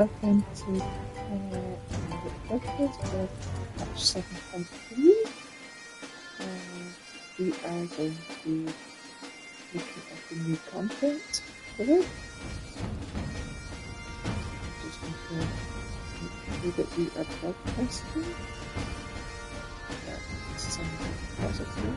Welcome to another podcast with Patch 7.3. We are going to be looking at the new content for it. I'm just going to make sure that we are broadcasting. That sounds positive.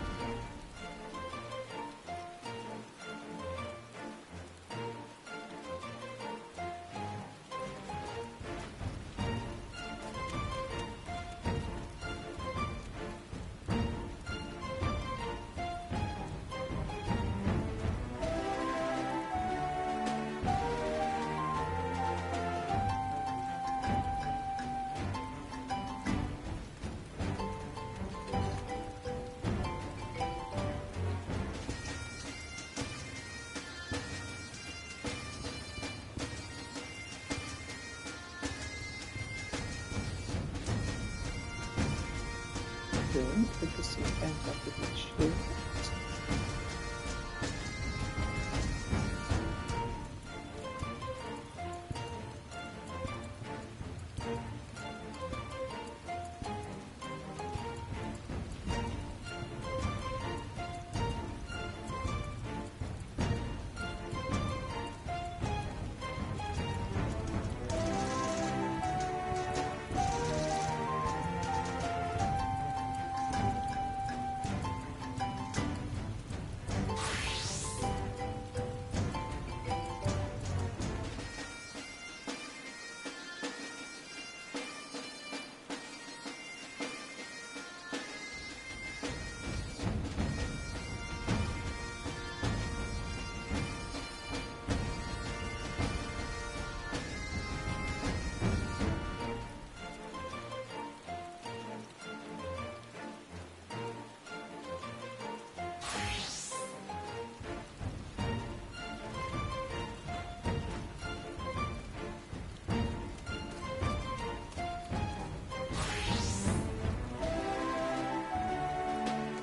Because you can have to be sure.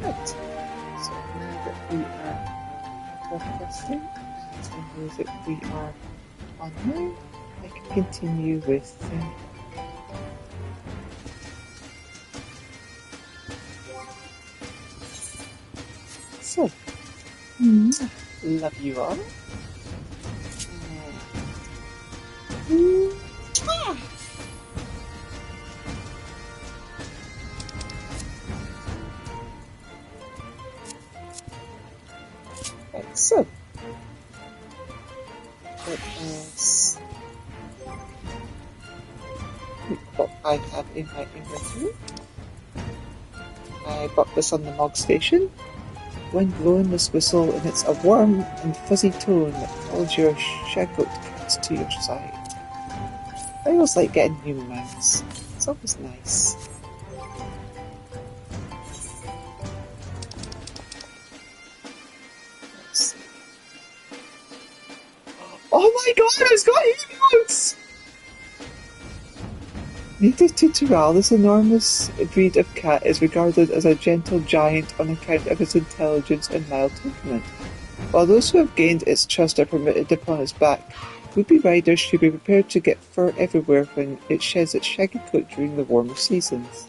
Right. So now that we are broadcasting, I know that we are online, I can continue with so, love you all. Right, so that is what I have in my inventory. I bought this on the Mog Station. Wind blowing this whistle, and it's a warm and fuzzy tone that calls your shaggoat cat to your side. I always like getting new mounts. It's always nice. Let's see. Oh my god, it's got emotes! Native to Tyrrell, this enormous breed of cat is regarded as a gentle giant on account of its intelligence and mild temperament. While those who have gained its trust are permitted upon its back, would-be riders should be prepared to get fur everywhere when it sheds its shaggy coat during the warmer seasons.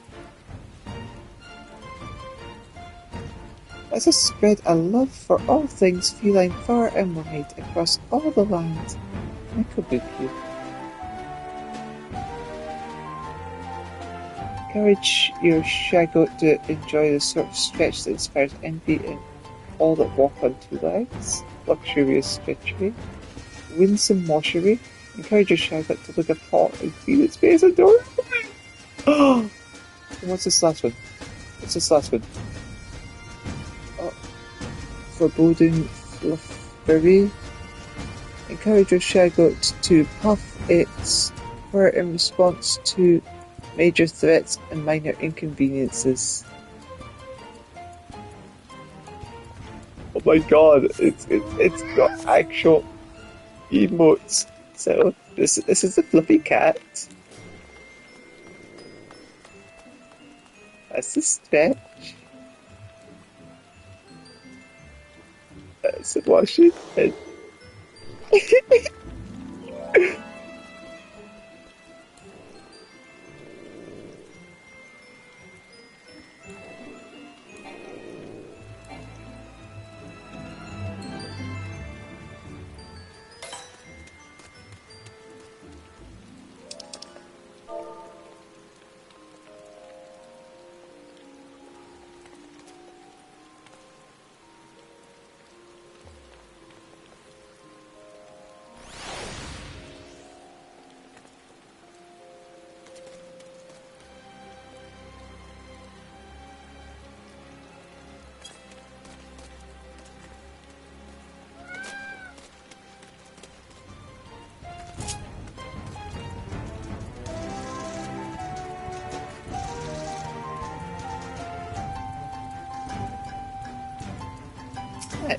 Let us spread a love for all things feline far and wide across all the land. Mikobuku. Encourage your shaggoat to enjoy the sort of stretch that inspires envy in all that walk on two legs. Luxurious stretchery. Winsome washery. Encourage your shaggoat to lick a pot and clean its face adorably. Oh! What's this last one? Oh. Foreboding fluffery. Encourage your shaggoat to puff its fur in response to major threats and minor inconveniences. Oh my god, it's got actual emotes. So this is a fluffy cat. That's the stretch. That's the washing.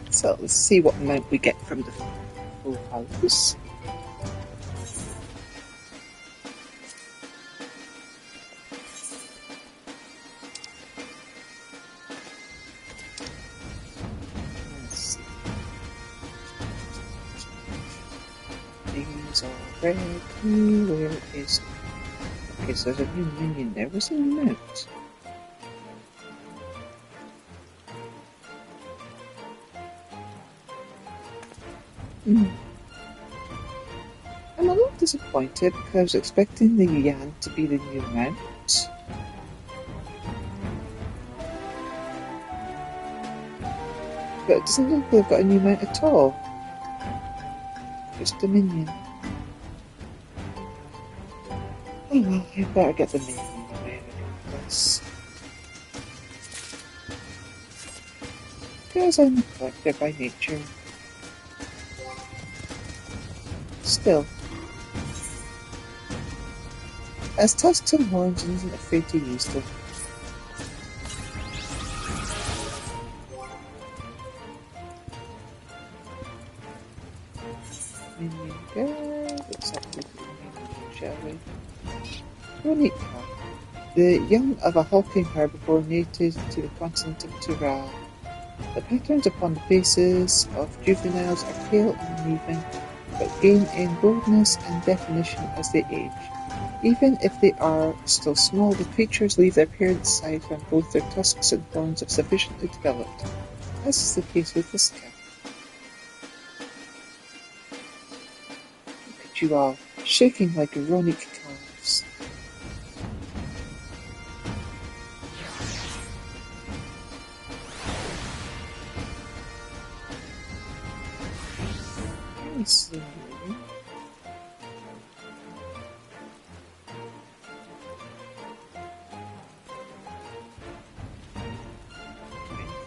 Let's see what amount we get from the full house. Let's see. These are red. Where is it? Okay, so there's a new minion there. What's the amount? I'm a little disappointed because I was expecting the Yan to be the new mount. But it doesn't look like they've got a new mount at all. Just a minion. Oh well, I better get the minion away with this. Because I'm a collector by nature. Still. As tusks and horns and isn't afraid to use them. Minion go. Let's have a look at the minion, shall we? Unique. The young of a hulking herbivore native to the continent of Tural. The patterns upon the faces of juveniles are pale and uneven, but gain in boldness and definition as they age. Even if they are still small, the creatures leave their parents' side when both their tusks and horns have sufficiently developed, as is the case with this cat. Look at you all, shaking like Ronic calves. Very slowly.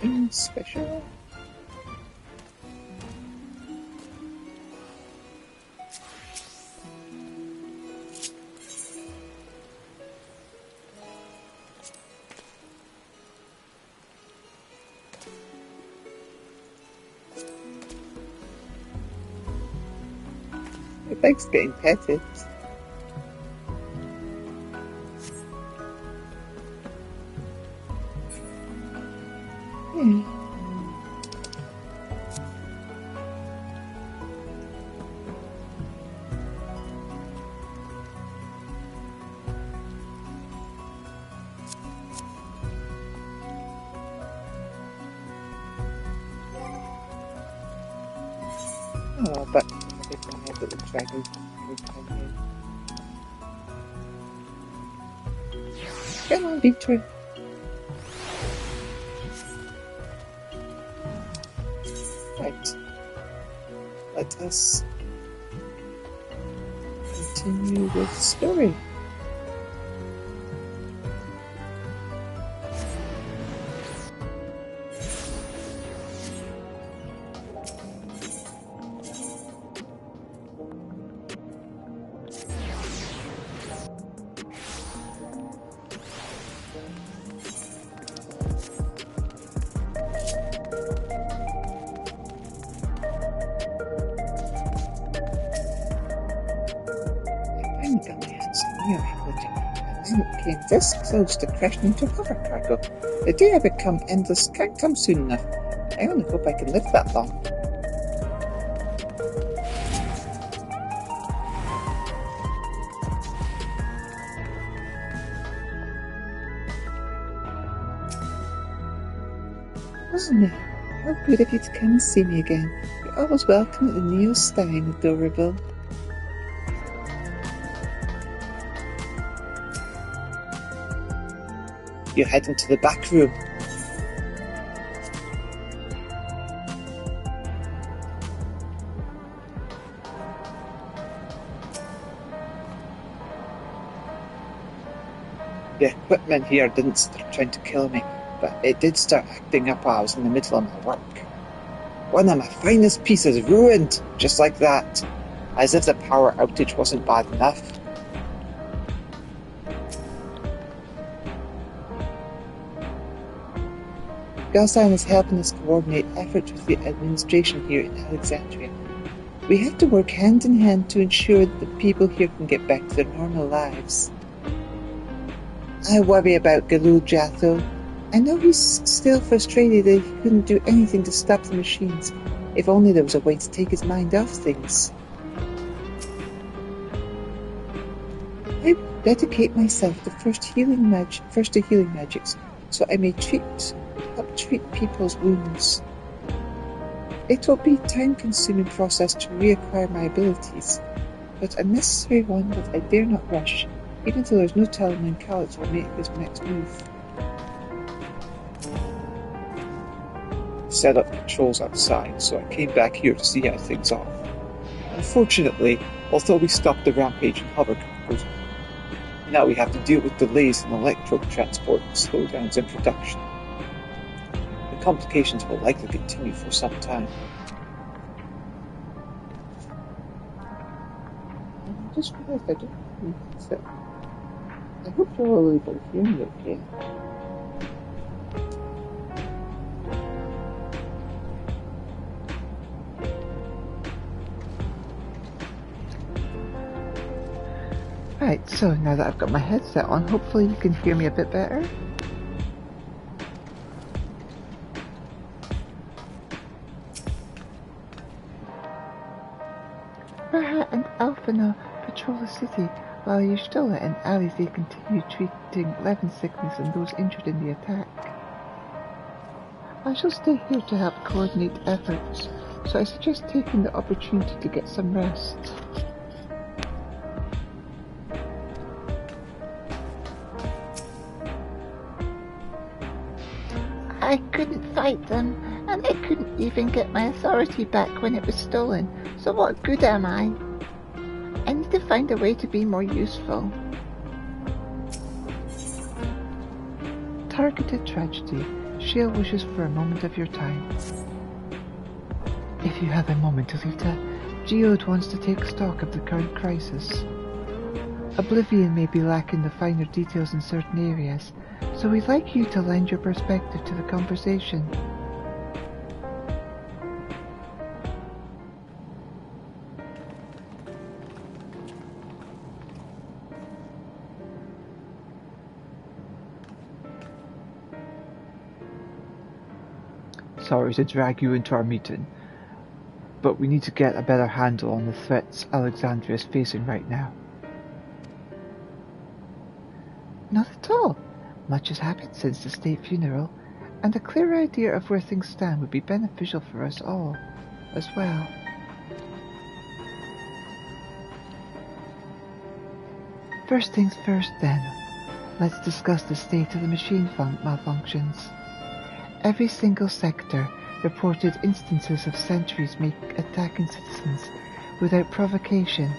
Anything special? It likes getting petted. Oh, but I don't have the dragon would come in. Come on, Victory. Right. Let us continue with the story. Came this close to crashing into hover cargo. The day I become endless can't come soon enough. I only hope I can live that long. Wasn't it? How good of you to come and see me again. You're always welcome at the Neil Stein, adorable. You're heading to the back room. The equipment here didn't start trying to kill me, but it did start acting up while I was in the middle of my work. One of my finest pieces ruined, just like that, as if the power outage wasn't bad enough. Galstein is helping us coordinate efforts with the administration here in Alexandria. We have to work hand in hand to ensure that the people here can get back to their normal lives. I worry about Galul Jatho. I know he's still frustrated that he couldn't do anything to stop the machines. If only there was a way to take his mind off things. I dedicate myself to first to healing magics, so I may help treat people's wounds. It will be a time-consuming process to reacquire my abilities, but a necessary one that I dare not rush, even though there's no telling when Calyx will make his next move. Set up controls outside, so I came back here to see how things are. Unfortunately, although we stopped the rampage in hovercraft, now we have to deal with delays in electrode transport and slowdowns in production. The complications will likely continue for some time. I just realized I don't have any headset. I hope you're all able to hear me okay. Right, so now that I've got my headset on, hopefully you can hear me a bit better. Raha and Alphina patrol the city, while Yushtola and Alize continue treating Levin sickness and those injured in the attack. I shall stay here to help coordinate efforts, so I suggest taking the opportunity to get some rest. I couldn't fight them, and I couldn't even get my authority back when it was stolen, so what good am I? I need to find a way to be more useful. Targeted tragedy. Shiel wishes for a moment of your time. If you have a moment, Elita, Geode wants to take stock of the current crisis. Oblivion may be lacking the finer details in certain areas, so we'd like you to lend your perspective to the conversation. Sorry to drag you into our meeting, but we need to get a better handle on the threats Alexandria is facing right now. Not at all. Much has happened since the state funeral, and a clear idea of where things stand would be beneficial for us all, as well. First things first, then. Let's discuss the state of the machine malfunctions. Every single sector reported instances of sentries attacking citizens without provocation,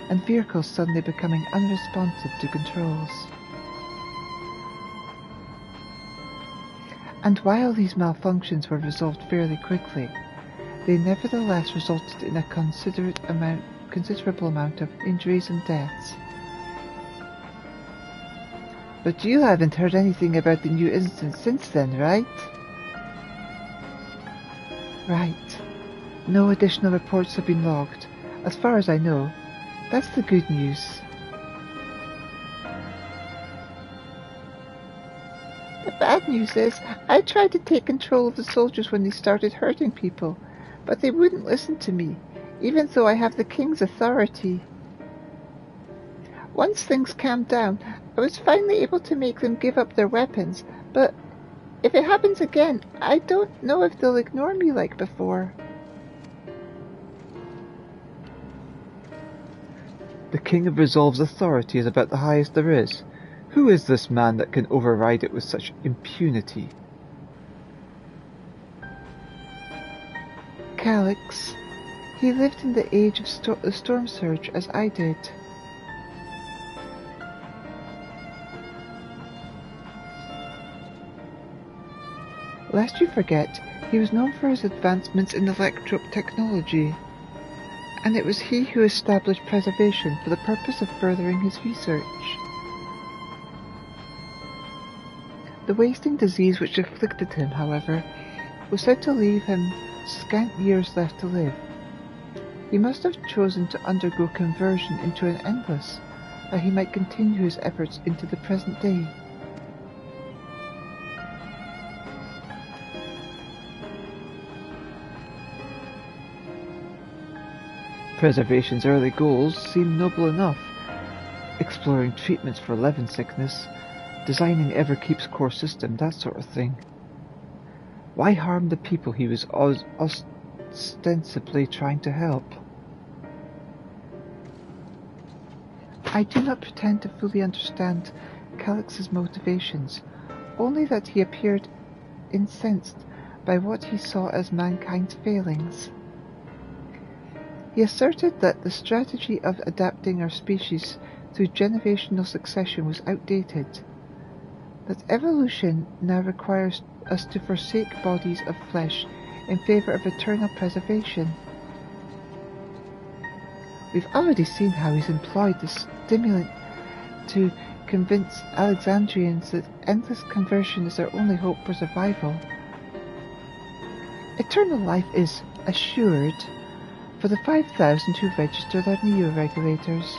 and vehicles suddenly becoming unresponsive to controls. And while these malfunctions were resolved fairly quickly, they nevertheless resulted in a considerable amount of injuries and deaths. But you haven't heard anything about the new incident since then, right? Right. No additional reports have been logged, as far as I know. That's the good news. The bad news is, I tried to take control of the soldiers when they started hurting people, but they wouldn't listen to me, even though I have the king's authority. Once things calmed down, I was finally able to make them give up their weapons, but if it happens again, I don't know if they'll ignore me like before. The King of Resolve's authority is about the highest there is. Who is this man that can override it with such impunity? Calyx. He lived in the age of the Storm Surge as I did. Lest you forget, he was known for his advancements in electro technology, and it was he who established preservation for the purpose of furthering his research. The wasting disease which afflicted him, however, was said to leave him scant years left to live. He must have chosen to undergo conversion into an endless, that he might continue his efforts into the present day. Preservation's early goals seemed noble enough, exploring treatments for leaven sickness, designing Everkeep's core system, that sort of thing. Why harm the people he was ostensibly trying to help? I do not pretend to fully understand Calix's motivations, only that he appeared incensed by what he saw as mankind's failings. He asserted that the strategy of adapting our species through generational succession was outdated, that evolution now requires us to forsake bodies of flesh in favour of eternal preservation. We've already seen how he's employed this stimulant to convince Alexandrians that endless conversion is their only hope for survival. Eternal life is assured for the 5,000 who register their neo-regulators.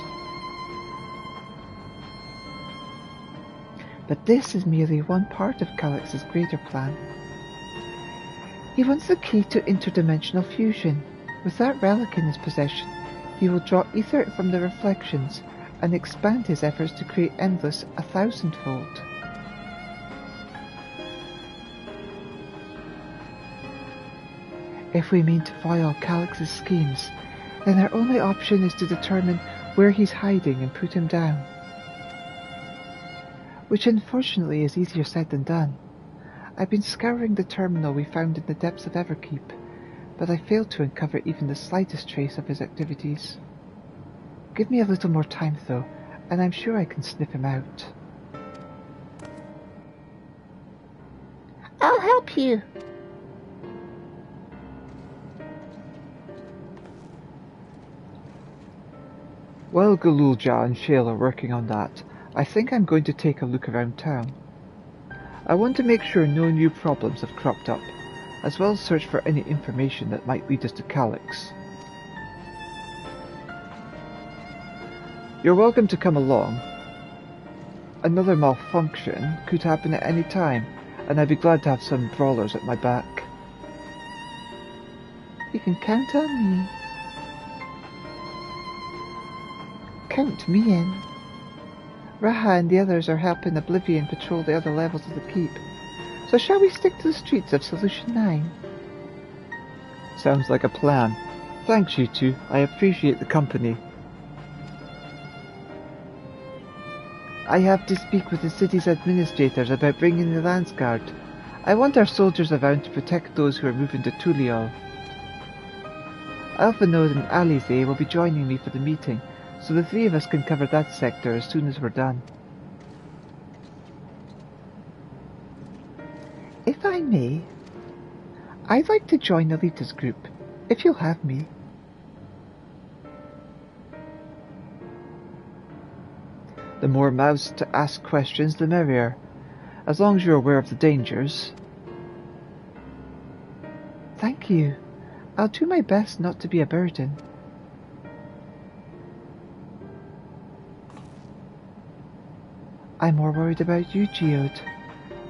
But this is merely one part of Calix's greater plan. He wants the key to interdimensional fusion. With that relic in his possession, he will draw ether from the reflections and expand his efforts to create endless 1,000-fold. If we mean to foil Calix's schemes, then our only option is to determine where he's hiding and put him down. Which unfortunately is easier said than done. I've been scouring the terminal we found in the depths of Everkeep, but I failed to uncover even the slightest trace of his activities. Give me a little more time though, and I'm sure I can sniff him out. I'll help you! While Galulja and Shale are working on that, I think I'm going to take a look around town. I want to make sure no new problems have cropped up, as well as search for any information that might lead us to Calix. You're welcome to come along. Another malfunction could happen at any time, and I'd be glad to have some brawlers at my back. You can count on me. Count me in. Raha and the others are helping Oblivion patrol the other levels of the keep. So shall we stick to the streets of Solution 9? Sounds like a plan. Thanks, you two. I appreciate the company. I have to speak with the city's administrators about bringing the Lance Guard. I want our soldiers around to protect those who are moving to Tuliol. Alphanode and Alize will be joining me for the meeting, so the three of us can cover that sector as soon as we're done. If I may, I'd like to join Elita's group, if you'll have me. The more mouths to ask questions, the merrier, as long as you're aware of the dangers. Thank you. I'll do my best not to be a burden. I'm more worried about you, Geode.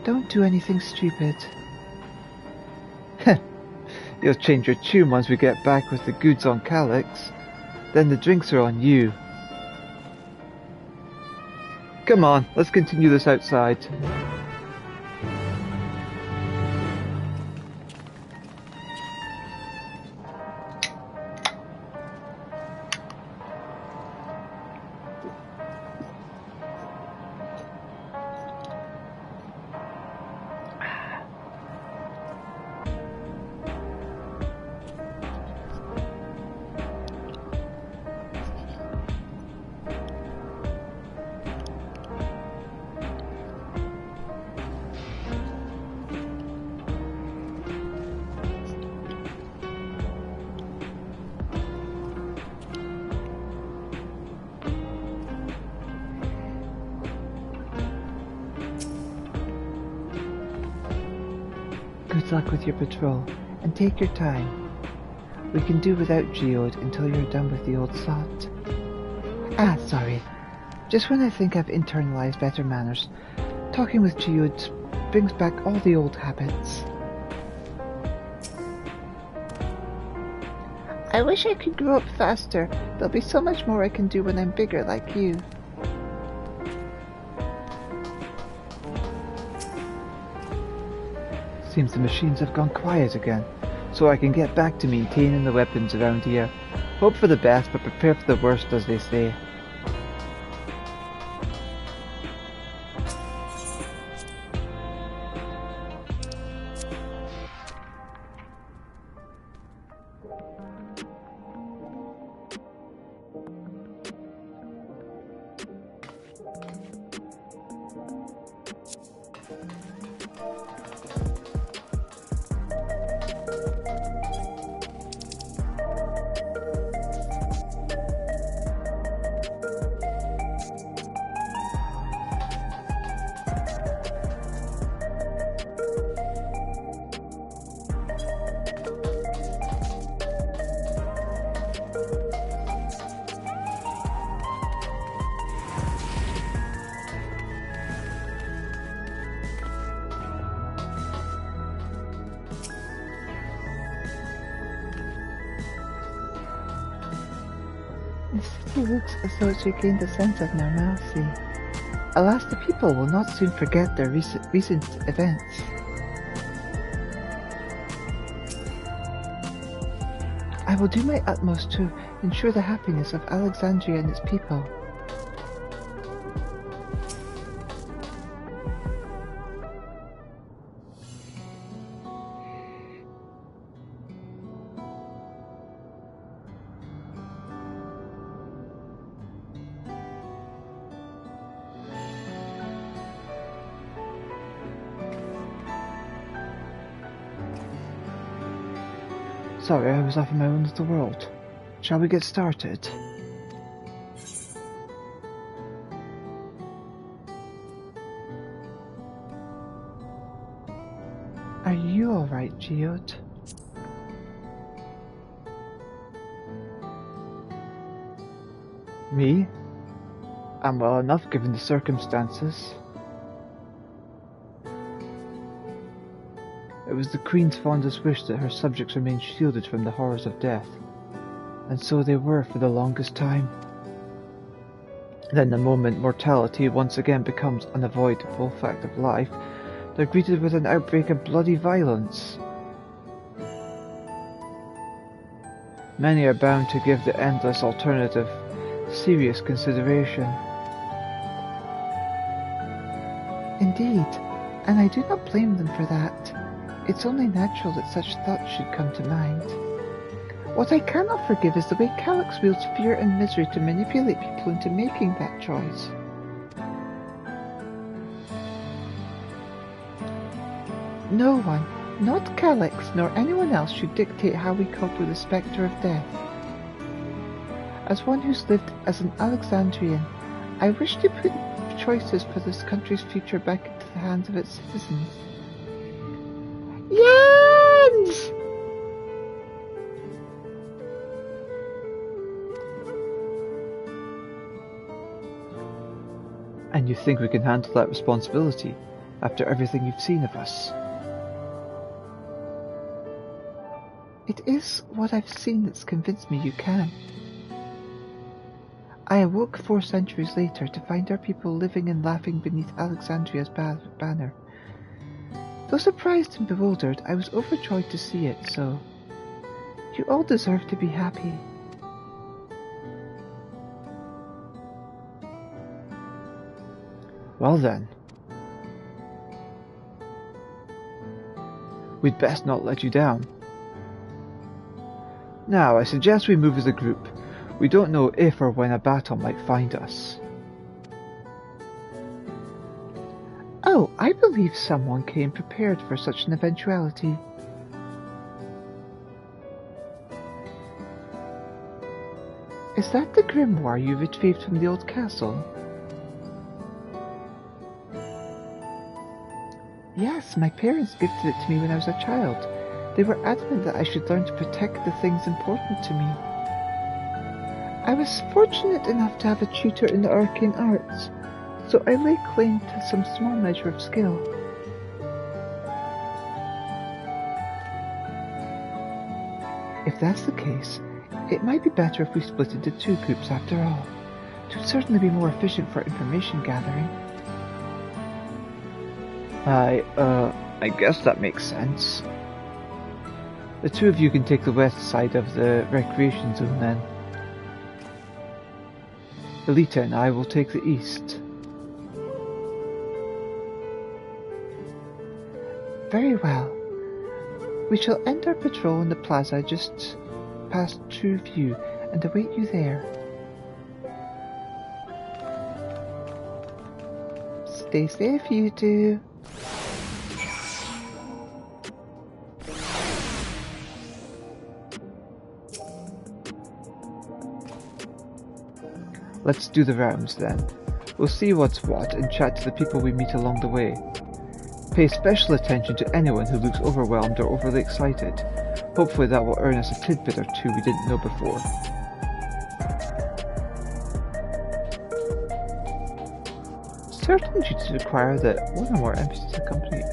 Don't do anything stupid. You'll change your tune once we get back with the goods on Calix. Then the drinks are on you. Come on, let's continue this outside. Best luck with your patrol, and take your time. We can do without Geode until you're done with the old sot. Ah, sorry. Just when I think I've internalized better manners, talking with Geode brings back all the old habits. I wish I could grow up faster. There'll be so much more I can do when I'm bigger like you. Seems the machines have gone quiet again, so I can get back to maintaining the weapons around here. Hope for the best, but prepare for the worst, as they say. The city looks as though it's regained a sense of normalcy. Alas, the people will not soon forget their recent events. I will do my utmost to ensure the happiness of Alexandria and its people. Sorry, I was off in my own little world. Shall we get started? Are you alright, Geode? Me? I'm well enough given the circumstances. It was the Queen's fondest wish that her subjects remain shielded from the horrors of death, and so they were for the longest time. Then the moment mortality once again becomes an unavoidable fact of life, they're greeted with an outbreak of bloody violence. Many are bound to give the endless alternative serious consideration. Indeed, and I do not blame them for that. It's only natural that such thoughts should come to mind. What I cannot forgive is the way Calyx wields fear and misery to manipulate people into making that choice. No one, not Calyx nor anyone else, should dictate how we cope with the spectre of death. As one who's lived as an Alexandrian, I wish to put choices for this country's future back into the hands of its citizens. Jens! And you think we can handle that responsibility after everything you've seen of us? It is what I've seen that's convinced me you can. I awoke 4 centuries later to find our people living and laughing beneath Alexandria's banner. Though surprised and bewildered, I was overjoyed to see it, so you all deserve to be happy. Well then, we'd best not let you down. Now, I suggest we move as a group. We don't know if or when a battle might find us. Oh, I believe someone came prepared for such an eventuality. Is that the grimoire you retrieved from the old castle? Yes, my parents gifted it to me when I was a child. They were adamant that I should learn to protect the things important to me. I was fortunate enough to have a tutor in the arcane arts, so I lay claim to some small measure of skill. If that's the case, it might be better if we split into two groups after all. It would certainly be more efficient for information gathering. I guess that makes sense. The two of you can take the west side of the recreation zone then. Elita and I will take the east. Very well. We shall end our patrol in the plaza just past True View and await you there. Stay safe, you two. Let's do the rounds then. We'll see what's what and chat to the people we meet along the way. Pay special attention to anyone who looks overwhelmed or overly excited. Hopefully that will earn us a tidbit or two we didn't know before. Certain duties require that one or more NPCs accompany.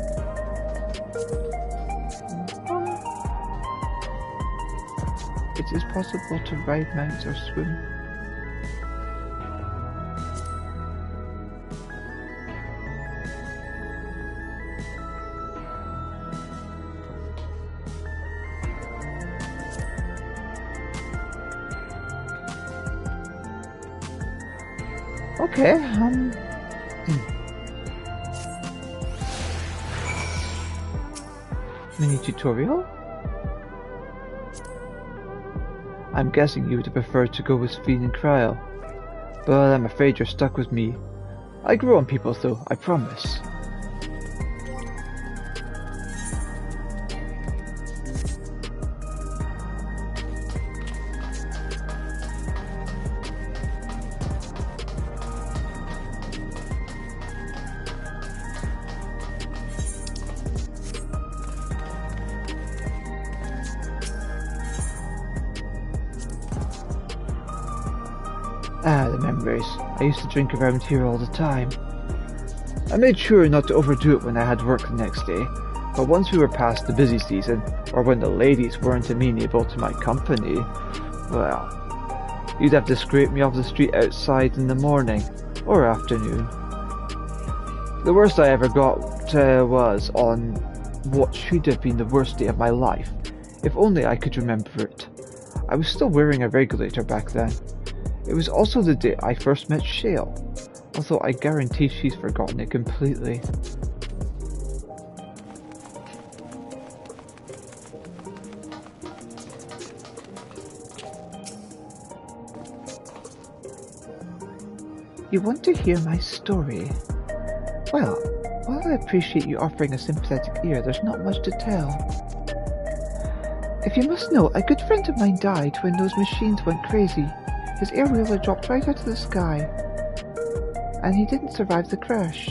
It is possible to ride mounts or swim. Okay, Mini tutorial? I'm guessing you would have preferred to go with Fiend and Cryle, but I'm afraid you're stuck with me. I grow on people though, I promise. Ah, the memories. I used to drink around here all the time. I made sure not to overdo it when I had work the next day, but once we were past the busy season, or when the ladies weren't amenable to my company, well, you'd have to scrape me off the street outside in the morning, or afternoon. The worst I ever got was on what should have been the worst day of my life, if only I could remember it. I was still wearing a regulator back then. It was also the day I first met Shale, although I guarantee she's forgotten it completely. You want to hear my story? Well, while I appreciate you offering a sympathetic ear, there's not much to tell. If you must know, a good friend of mine died when those machines went crazy. His air-wheeler dropped right out of the sky, and he didn't survive the crash.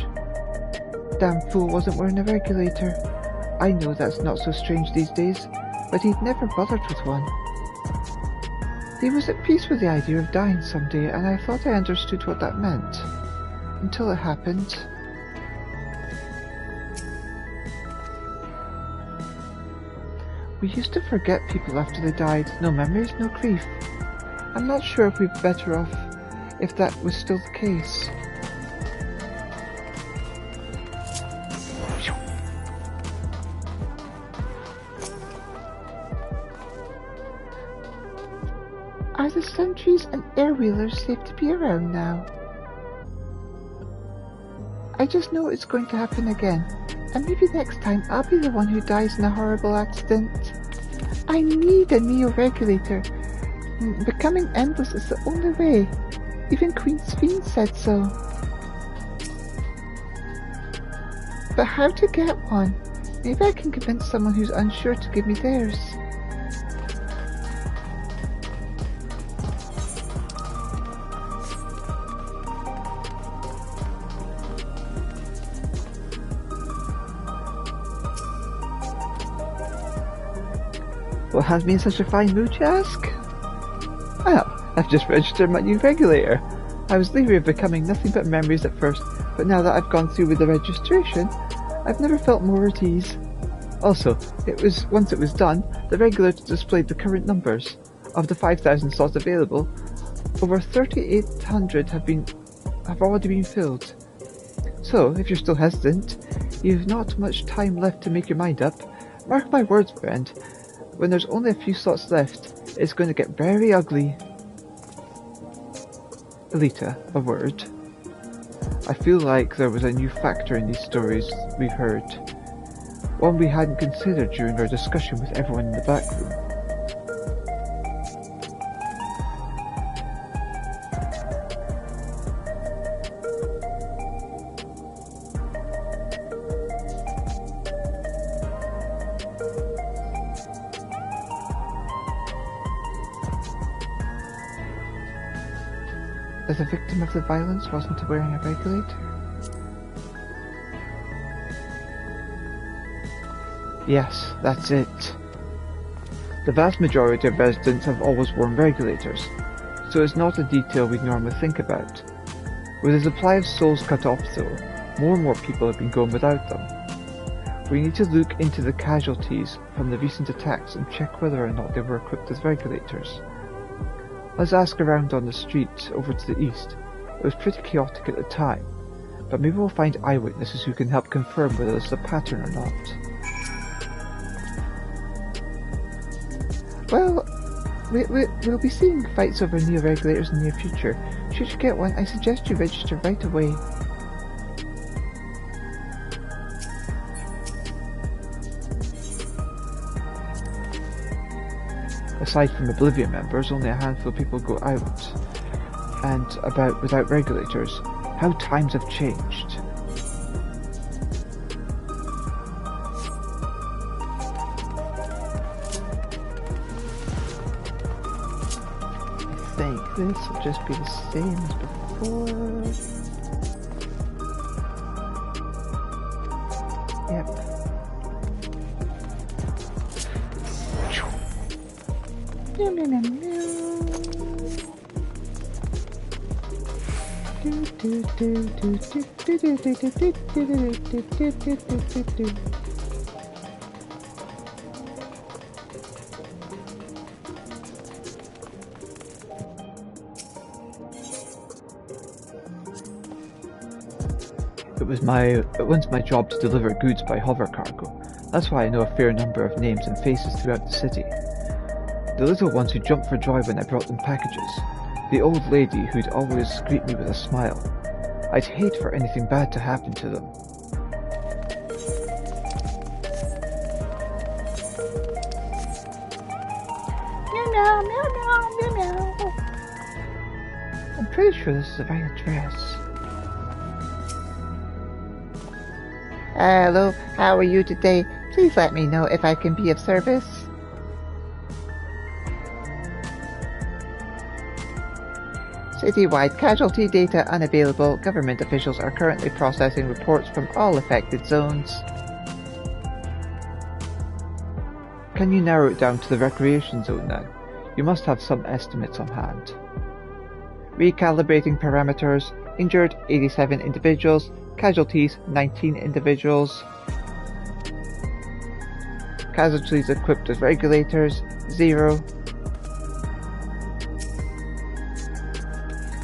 Damn fool wasn't wearing a regulator. I know that's not so strange these days, but he'd never bothered with one. He was at peace with the idea of dying someday, and I thought I understood what that meant. Until it happened. We used to forget people after they died. No memories, no grief. I'm not sure if we'd be better off if that was still the case. Are the sentries and air-wheelers safe to be around now? I just know it's going to happen again, and maybe next time I'll be the one who dies in a horrible accident. I need a neo-regulator. Becoming endless is the only way. Even Queen Fiend said so. But how to get one? Maybe I can convince someone who's unsure to give me theirs. has me in such a fine mood, you ask? Well, I've just registered my new regulator. I was leery of becoming nothing but memories at first, but now that I've gone through with the registration, I've never felt more at ease. Also, once it was done, the regulator displayed the current numbers. Of the 5,000 slots available, over 3,800 have already been filled. So, if you're still hesitant, you've not much time left to make your mind up. Mark my words, friend, when there's only a few slots left, it's going to get very ugly. Elita, a word. I feel like there was a new factor in these stories we've heard. One we hadn't considered during our discussion with everyone in the back room. That the victim of the violence wasn't wearing a regulator? Yes, that's it. The vast majority of residents have always worn regulators, so it's not a detail we'd normally think about. With the supply of souls cut off though, more and more people have been going without them. We need to look into the casualties from the recent attacks and check whether or not they were equipped with regulators. Let's ask around on the street over to the east. It was pretty chaotic at the time, but maybe we'll find eyewitnesses who can help confirm whether there's a pattern or not. Well, we'll be seeing fights over new regulators in the near future. Should you get one, I suggest you register right away. Aside from Oblivion members, only a handful of people go out and about without regulators. How times have changed. I think this will just be the same as before. Yep. It was once my job to deliver goods by hover cargo. That's why I know a fair number of names and faces throughout the city. The little ones who jumped for joy when I brought them packages. The old lady who'd always greet me with a smile. I'd hate for anything bad to happen to them. Meow meow, meow meow, meow meow. I'm pretty sure this is the right address. Hello, how are you today? Please let me know if I can be of service. Citywide casualty data unavailable. Government officials are currently processing reports from all affected zones. Can you narrow it down to the recreation zone now? You must have some estimates on hand. Recalibrating parameters. Injured 87 individuals. Casualties 19 individuals. Casualties equipped with regulators 0.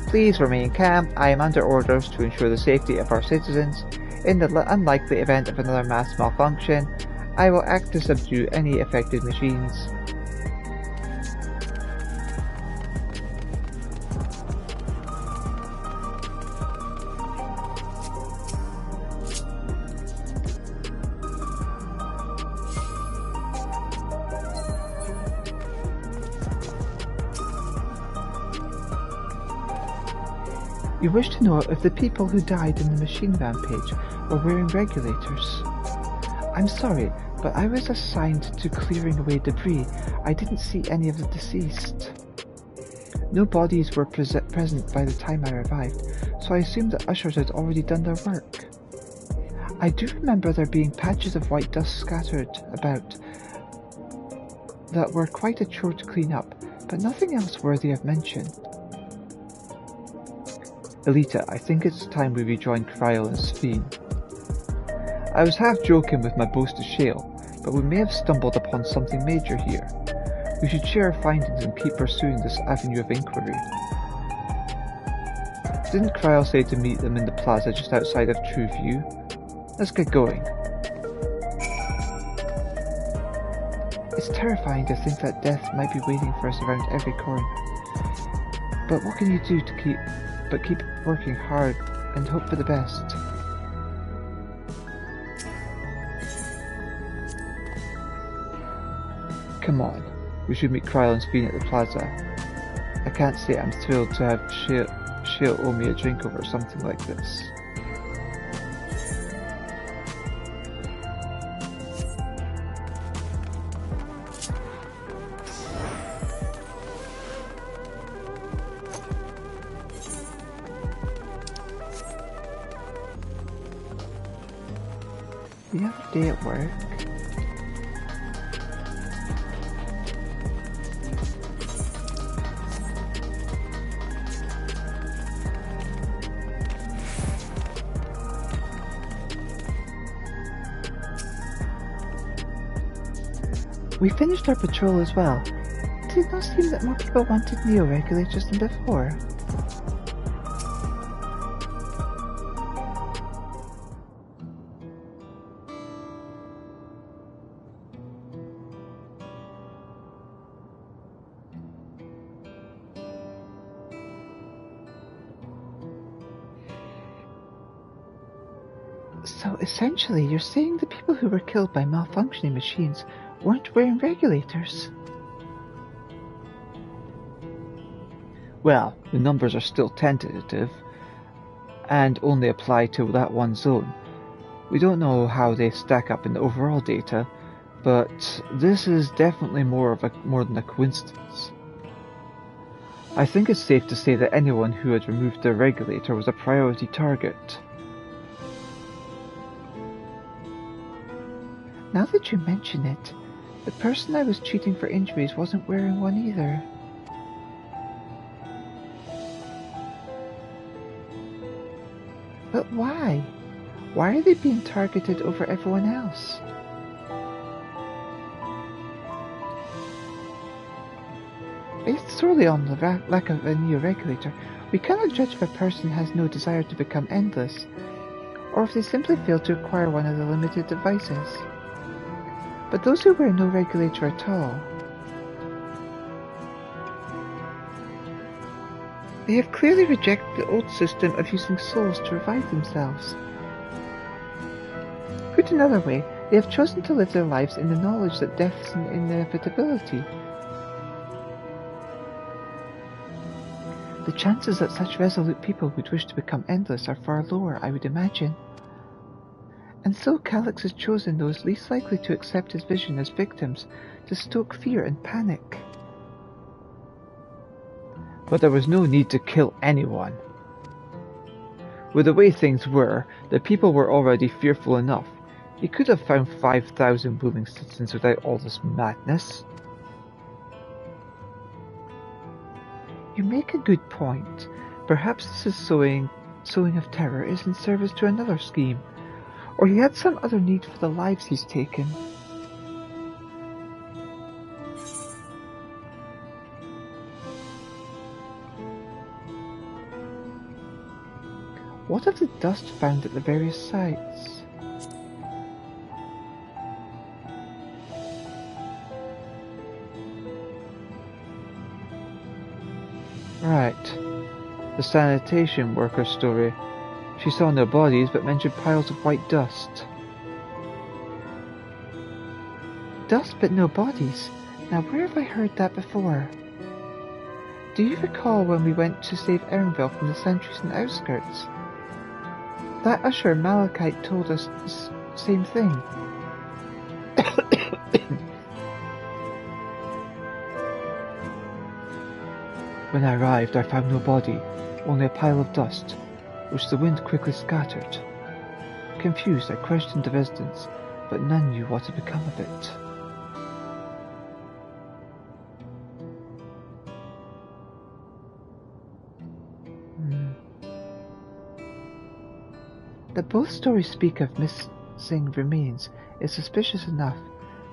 Please remain calm. I am under orders to ensure the safety of our citizens. In the unlikely event of another mass malfunction, I will act to subdue any affected machines. You wish to know if the people who died in the machine rampage were wearing regulators. I'm sorry, but I was assigned to clearing away debris. I didn't see any of the deceased. No bodies were present by the time I arrived, so I assumed the ushers had already done their work. I do remember there being patches of white dust scattered about. that were quite a chore to clean up, but nothing else worthy of mention. Elita, I think it's time we rejoin Cryle and Sphene. I was half joking with my boast to Shale, but we may have stumbled upon something major here. We should share our findings and keep pursuing this avenue of inquiry. Didn't Cryle say to meet them in the plaza just outside of True View? Let's get going. It's terrifying to think that death might be waiting for us around every corner. But what can you do to keep working hard and hope for the best? Come on, we should meet Cryle and Sphene at the plaza. I can't say I'm thrilled to have Shale owe me a drink over something like this. You have a day at work? We finished our patrol as well. Did it not seem that more people wanted neo-regulators than before? So essentially, you're saying the people who were killed by malfunctioning machines weren't wearing regulators? Well, the numbers are still tentative, and only apply to that one zone. We don't know how they stack up in the overall data, but this is definitely more than a coincidence. I think it's safe to say that anyone who had removed their regulator was a priority target. Now that you mention it, the person I was treating for injuries wasn't wearing one either. But why? Why are they being targeted over everyone else? Based solely on the lack of a neo-regulator, we cannot judge if a person has no desire to become endless, or if they simply fail to acquire one of the limited devices. But those who wear no regulator at all, they have clearly rejected the old system of using souls to revive themselves. Put another way, they have chosen to live their lives in the knowledge that death is an inevitability. The chances that such resolute people would wish to become endless are far lower, I would imagine. And so Calyx has chosen those least likely to accept his vision as victims to stoke fear and panic. But there was no need to kill anyone. With the way things were, the people were already fearful enough. He could have found 5,000 willing citizens without all this madness. You make a good point. Perhaps this sowing of terror is in service to another scheme. Or he had some other need for the lives he's taken. What of the dust found at the various sites? Right. The sanitation worker story. She saw no bodies, but mentioned piles of white dust. Dust, but no bodies? Now where have I heard that before? Do you recall when we went to save Erenville from the sentries and outskirts? That usher Malachite told us the same thing. When I arrived, I found no body, only a pile of dust, which the wind quickly scattered. Confused, I questioned the residents, but none knew what had become of it. That both stories speak of missing remains is suspicious enough,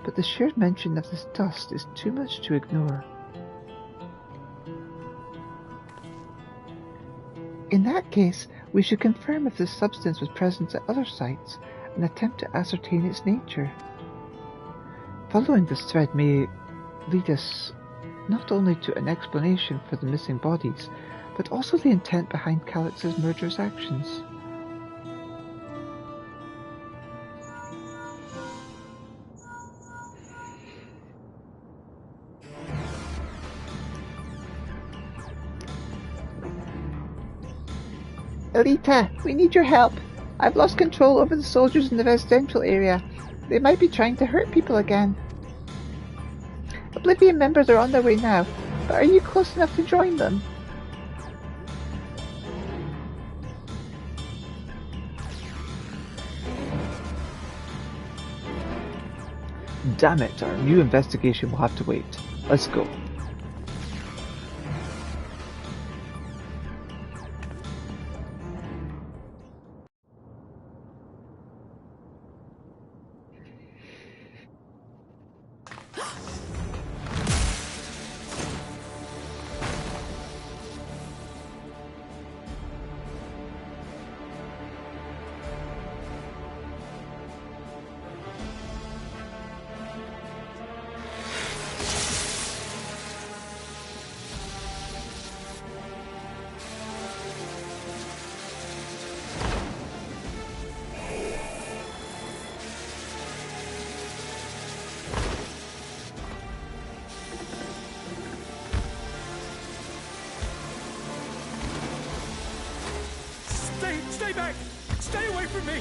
but the sheer mention of this dust is too much to ignore. In that case, we should confirm if this substance was present at other sites and attempt to ascertain its nature. Following this thread may lead us not only to an explanation for the missing bodies, but also the intent behind Calix's murderous actions. Elita, we need your help. I've lost control over the soldiers in the residential area. They might be trying to hurt people again. Oblivion members are on their way now, but are you close enough to join them? Damn it, our new investigation will have to wait. Let's go. Stay back! Stay away from me!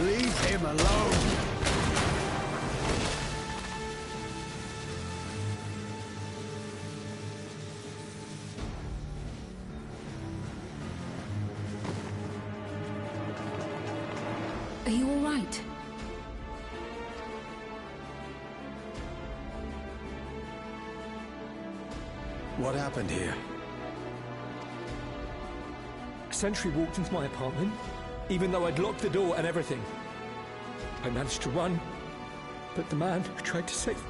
Leave him alone! Are you all right? What happened here? A sentry walked into my apartment, even though I'd locked the door and everything. I managed to run, but the man who tried to save me...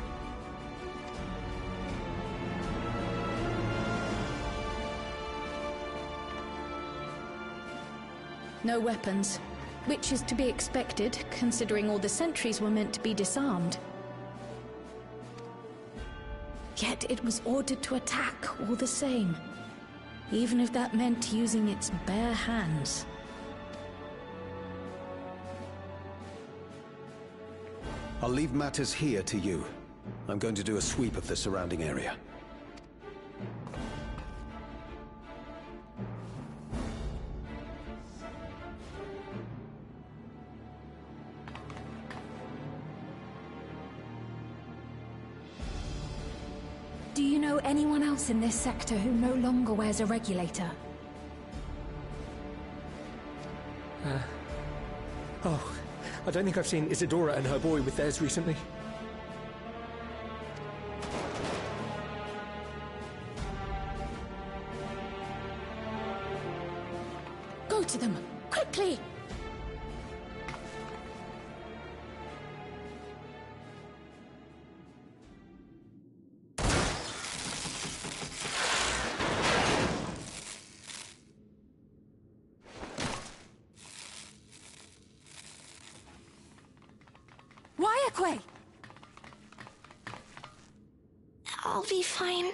No weapons, which is to be expected, considering all the sentries were meant to be disarmed. Yet it was ordered to attack all the same, even if that meant using its bare hands. I'll leave matters here to you. I'm going to do a sweep of the surrounding area. Do you know anyone else in this sector who no longer wears a regulator? Oh, I don't think I've seen Isadora and her boy with theirs recently. Go to them, quickly! I'll be fine.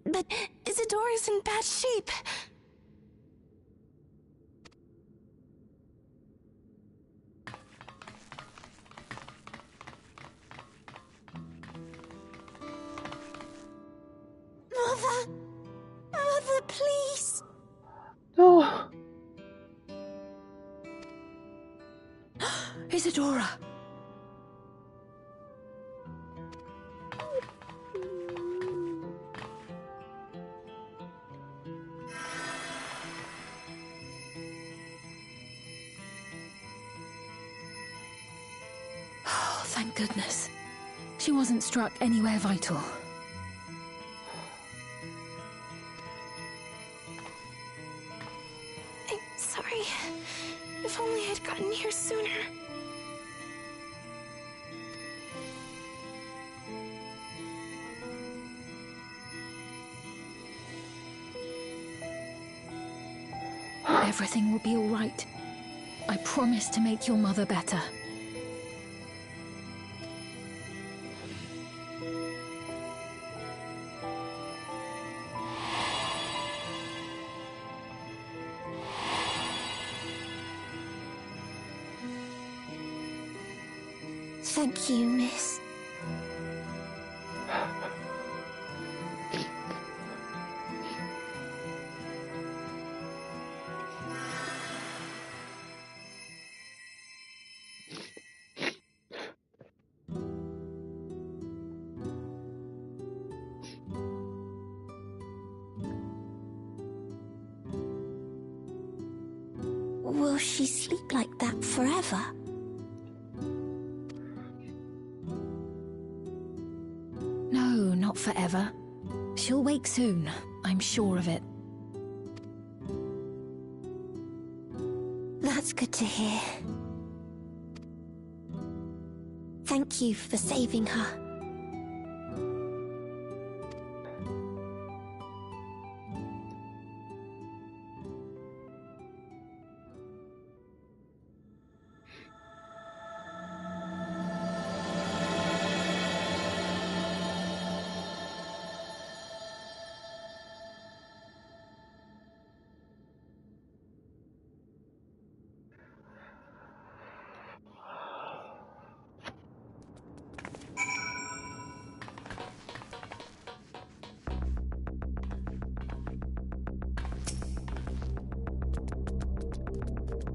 But Isadora's in bad shape. Mother! Mother, please! No! Isadora! Thank goodness. She wasn't struck anywhere vital. I'm sorry. sorry. If only I'd gotten here sooner. Everything will be all right. I promise to make your mother better. Thank you, miss. Will she sleep like that forever? No, not forever. She'll wake soon, I'm sure of it. That's good to hear. Thank you for saving her.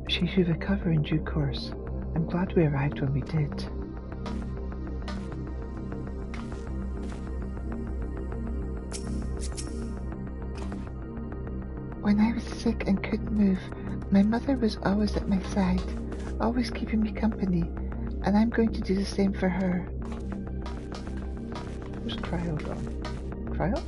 She should recover in due course. I'm glad we arrived when we did. When I was sick and couldn't move, my mother was always at my side, always keeping me company, and I'm going to do the same for her. Where's Cryo gone? Cryo?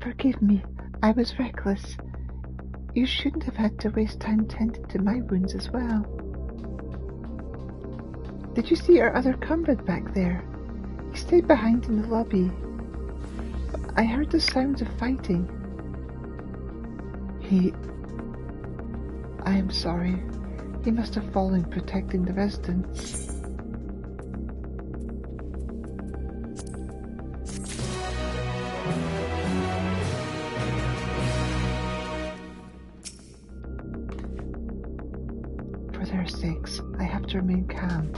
Forgive me, I was reckless. You shouldn't have had to waste time tending to my wounds as well. Did you see our other comrade back there? He stayed behind in the lobby. I heard the sounds of fighting. I am sorry. He must have fallen protecting the residents. For their sakes, I have to remain calm.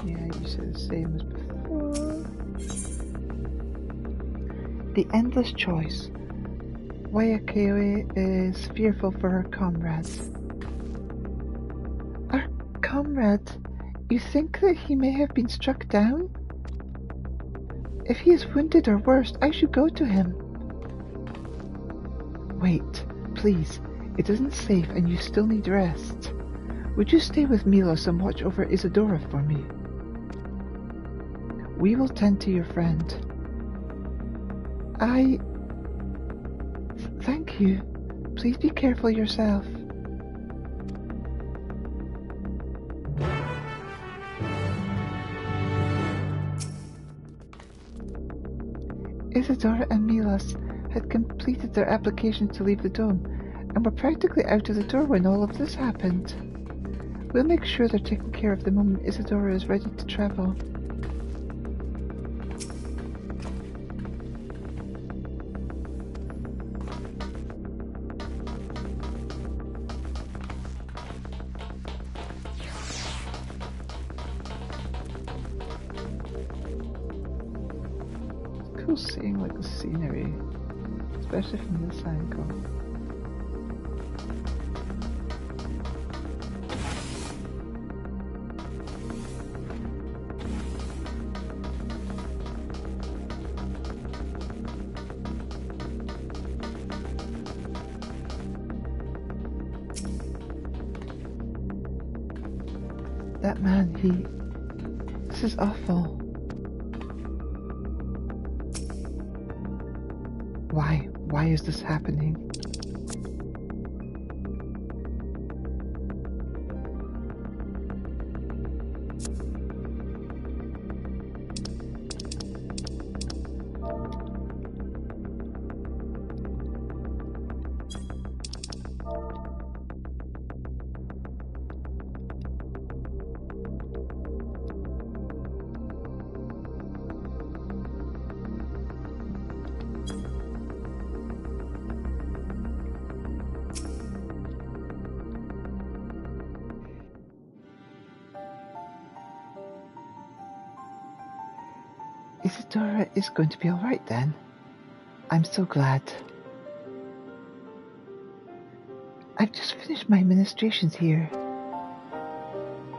Yeah, you said the same as before. The endless choice. Wayakeo is fearful for her comrades. Our comrade? You think that he may have been struck down? If he is wounded or worse, I should go to him. Wait, please. It isn't safe and you still need rest. Would you stay with Milos and watch over Isadora for me? We will tend to your friend. Thank you. Please be careful yourself. Isadora and Milos had completed their application to leave the dome, and were practically out of the door when all of this happened. We'll make sure they're taken care of the moment Isadora is ready to travel. It's cool seeing like the scenery, especially from this angle. That man, This is awful. Why is this happening? Isadora is going to be alright then. I'm so glad. I've just finished my ministrations here.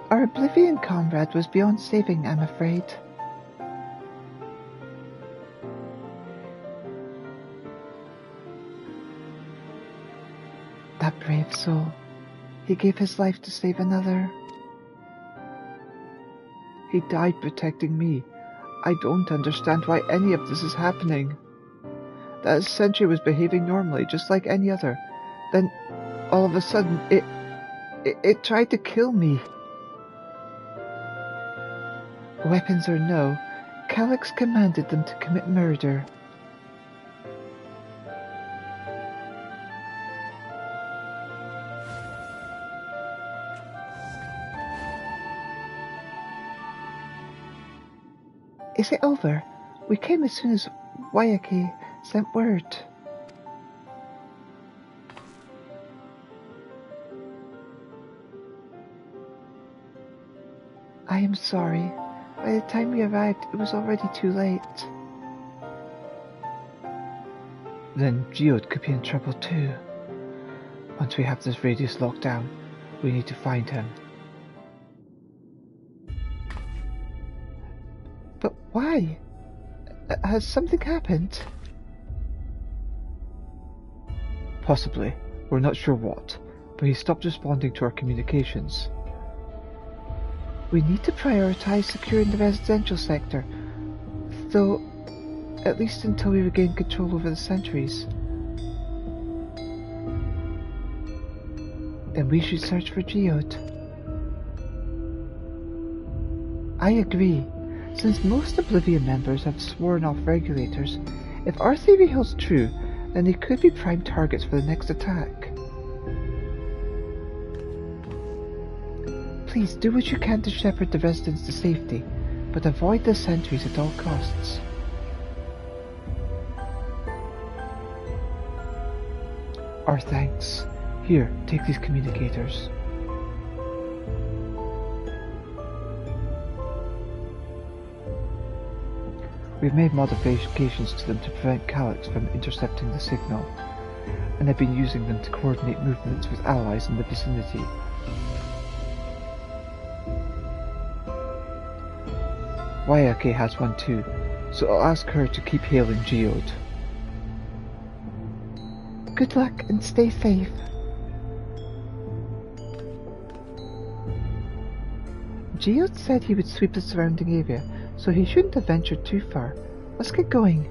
Our Oblivion comrade was beyond saving, I'm afraid. That brave soul. He gave his life to save another. He died protecting me. I don't understand why any of this is happening. That sentry was behaving normally, just like any other. Then, all of a sudden, it tried to kill me. Weapons or no, Calyx commanded them to commit murder. Is it over? We came as soon as Wayake sent word. I am sorry. By the time we arrived, it was already too late. Then Geode could be in trouble too. Once we have this radius locked down, we need to find him. But why? Has something happened? Possibly. We're not sure what, but he stopped responding to our communications. We need to prioritize securing the residential sector, though at least until we regain control over the sentries. Then we should search for Geode. I agree. Since most Oblivion members have sworn off regulators, if our theory holds true, then they could be prime targets for the next attack. Please do what you can to shepherd the residents to safety, but avoid the sentries at all costs. Our thanks. Here, take these communicators. We've made modifications to them to prevent Calyx from intercepting the signal, and have been using them to coordinate movements with allies in the vicinity. Wayake has one too, so I'll ask her to keep hailing Geode. Good luck and stay safe. Geode said he would sweep the surrounding area, so he shouldn't have ventured too far. Let's get going.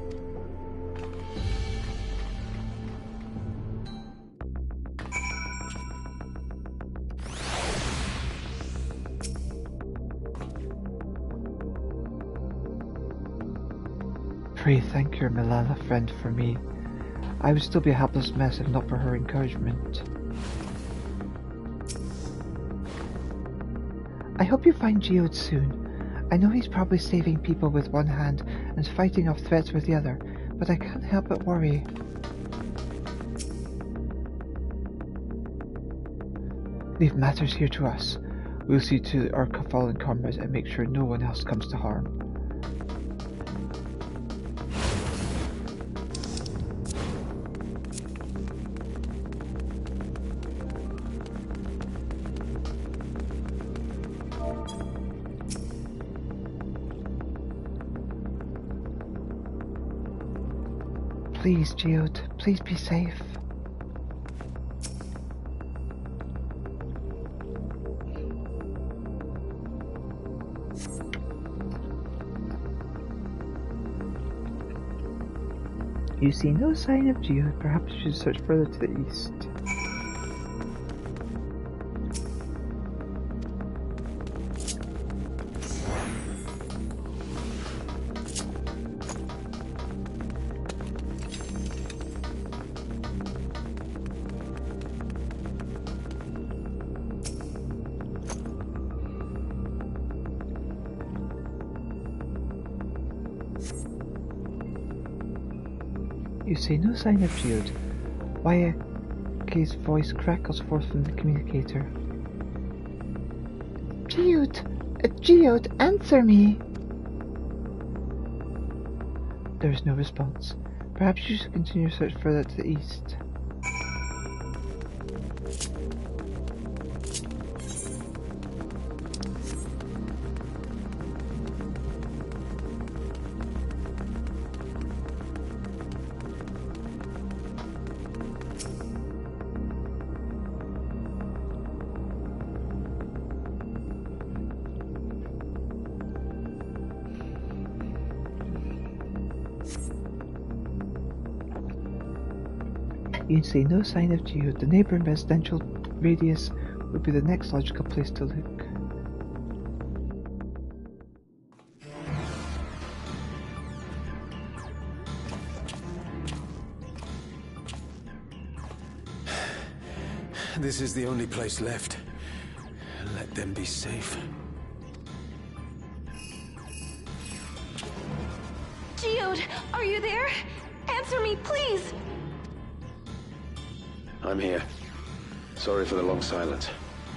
Pray thank your Milala friend for me. I would still be a helpless mess if not for her encouragement. I hope you find Geode soon. I know he's probably saving people with one hand and fighting off threats with the other, but I can't help but worry. Leave matters here to us. We'll see to our fallen comrades and make sure no one else comes to harm. Please, Geode, please be safe. You see no sign of Geo. Perhaps you should search further to the east. You see no sign of Jude. Wayake's voice crackles forth from the communicator. Jude! Jude, answer me! There is no response. Perhaps you should continue your search further to the east. You see no sign of Geo. The neighbouring residential radius would be the next logical place to look. This is the only place left. Let them be safe. Geode, are you there? Answer me, please! I'm here. Sorry for the long silence.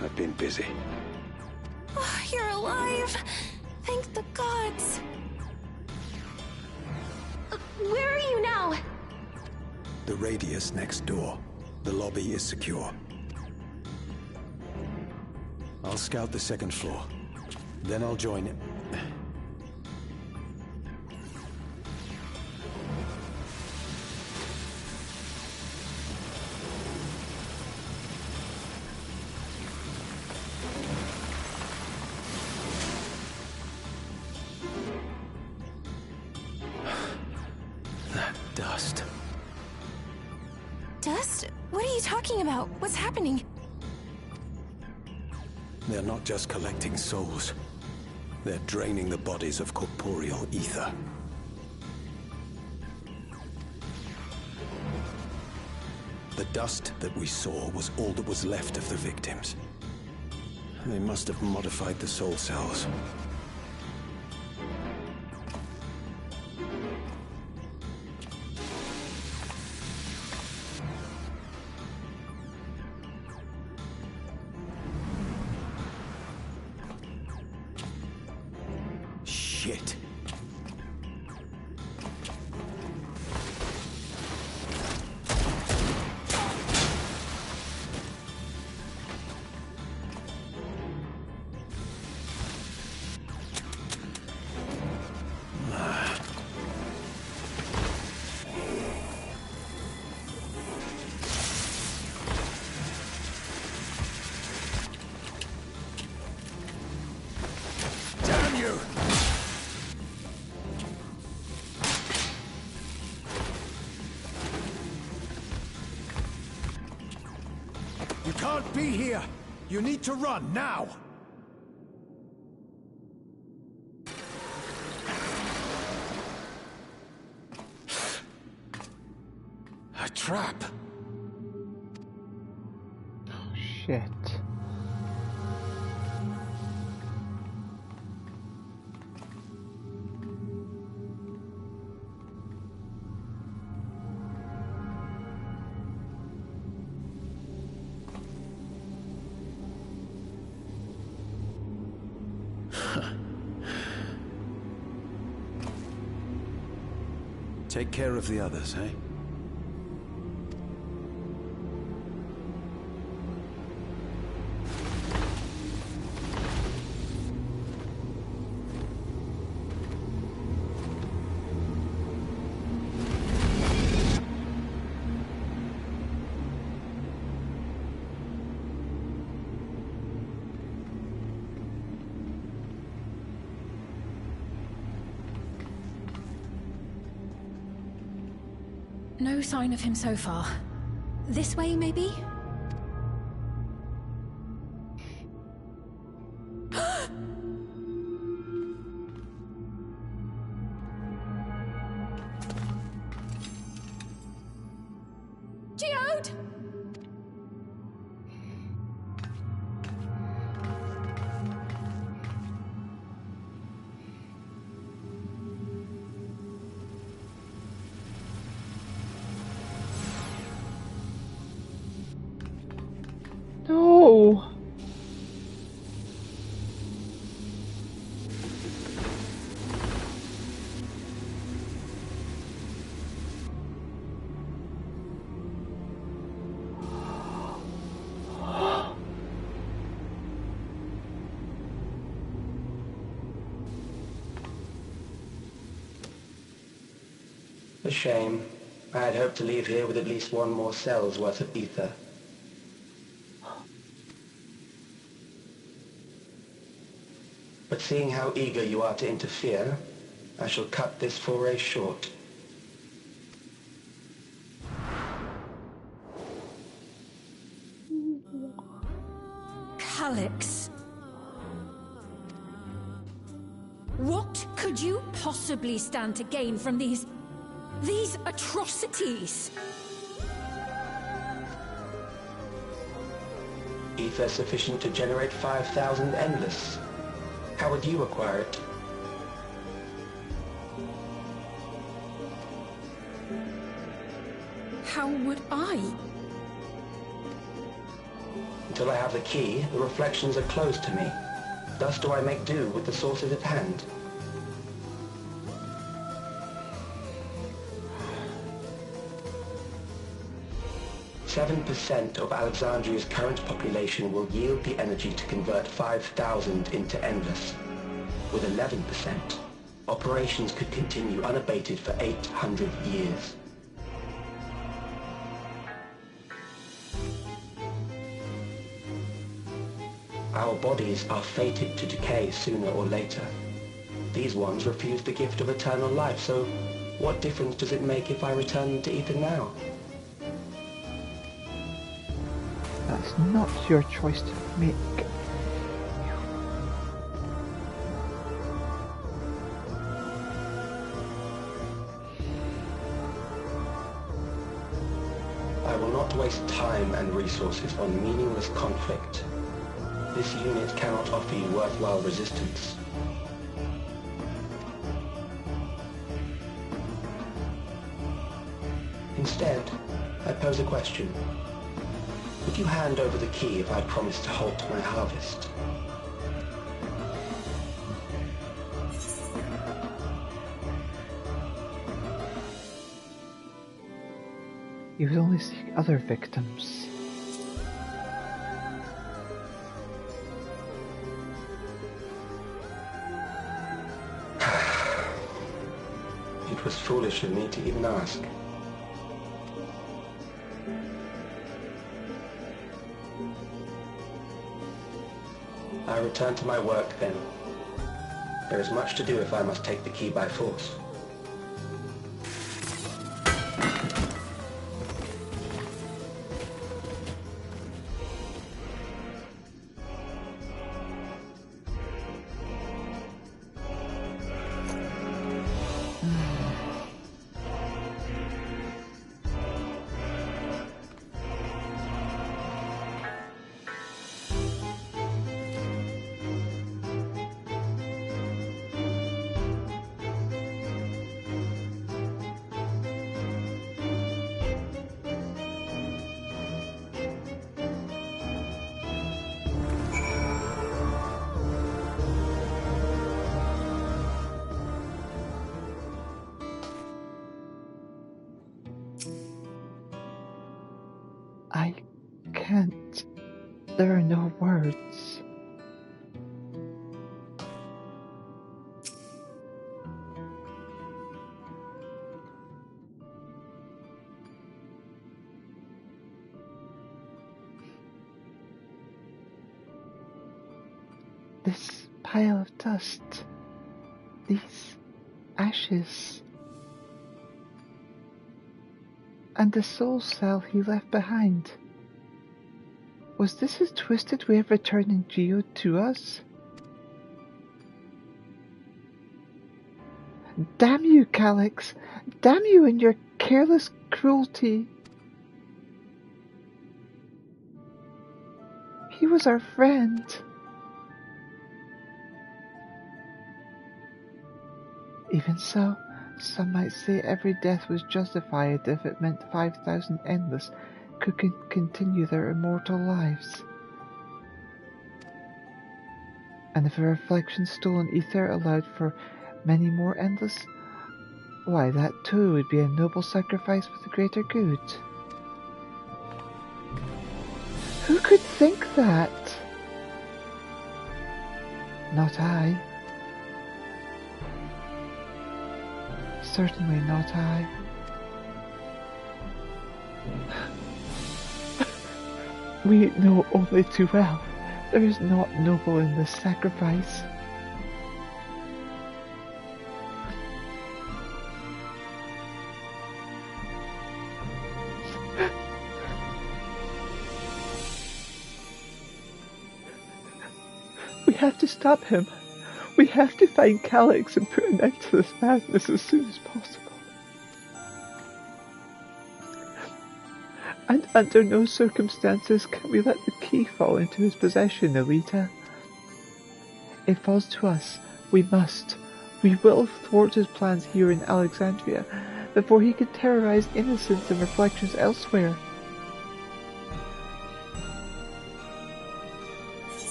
I've been busy. Oh, you're alive! Thank the gods! Where are you now? The radius next door. The lobby is secure. I'll scout the second floor. Then I'll join it. That dust. Dust? What are you talking about? What's happening? They're not just collecting souls. They're draining the bodies of corporeal ether. The dust that we saw was all that was left of the victims. They must have modified the soul cells. Shit. Damn you! You can't be here! You need to run, now! A trap! Oh, shit. Take care of the others, eh? No sign of him so far. This way, maybe? Geode! No! A shame. I had hoped to leave here with at least one more cell's worth of ether. But seeing how eager you are to interfere, I shall cut this foray short. Calyx. What could you possibly stand to gain from these atrocities? Ether sufficient to generate 5,000 endless. How would you acquire it? How would I? Until I have the key, the reflections are closed to me. Thus do I make do with the sources at hand. % of Alexandria's current population will yield the energy to convert 5,000 into endless. With 11%, operations could continue unabated for 800 years. Our bodies are fated to decay sooner or later. These ones refuse the gift of eternal life, so what difference does it make if I return them to ether now? That's not your choice to make. I will not waste time and resources on meaningless conflict. This unit cannot offer you worthwhile resistance. Instead, I pose a question. Would you hand over the key if I promise to halt my harvest? You would only seek other victims. It was foolish of me to even ask. I return to my work then. There is much to do if I must take the key by force. I can't. There are no words. This pile of dust, these ashes. And the soul cell he left behind. Was this his twisted way of returning Geode to us? Damn you, Calyx! Damn you and your careless cruelty! He was our friend. Even so, some might say every death was justified if it meant 5,000 Endless could continue their immortal lives. And if a reflection stolen ether allowed for many more Endless, why, that too would be a noble sacrifice for the greater good. Who could think that? Not I. Certainly not I. We know only too well there is naught noble in this sacrifice. We have to stop him. We have to find Calyx and put an end to this madness as soon as possible. And under no circumstances can we let the key fall into his possession, Elita. It falls to us. We must. We will thwart his plans here in Alexandria before he can terrorize innocents and reflections elsewhere.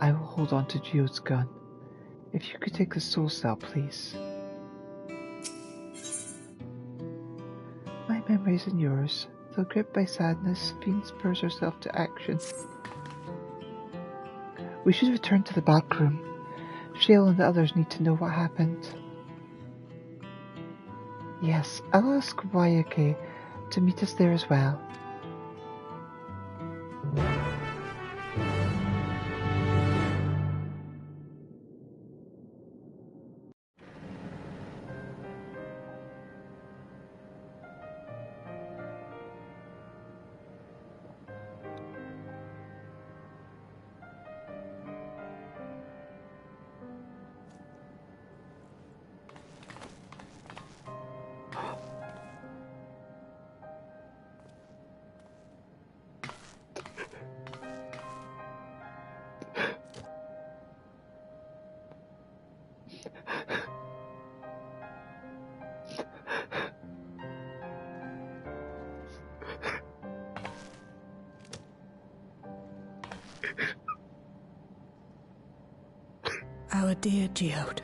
I will hold on to Geode's gun. If you could take the soul cell, please. My memories and yours, though gripped by sadness, Fiend spurs herself to action. We should return to the back room. Shale and the others need to know what happened. Yes, I'll ask Wayake to meet us there as well. Our dear Geode.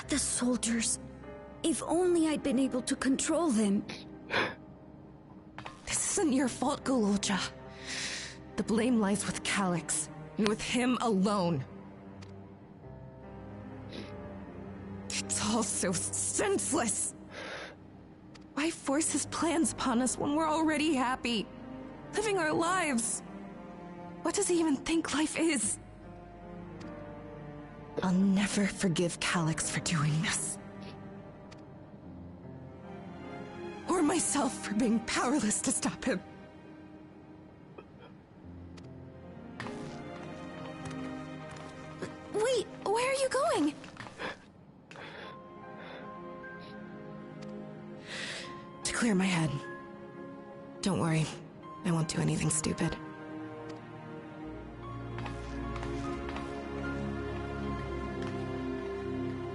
The soldiers. If only I'd been able to control them. This isn't your fault, Gololja. The blame lies with Calyx, and with him alone. It's all so senseless. Why force his plans upon us when we're already happy, living our lives? What does he even think life is? I'll never forgive Calyx for doing this. Or myself for being powerless to stop him. Wait, where are you going? To clear my head. Don't worry, I won't do anything stupid.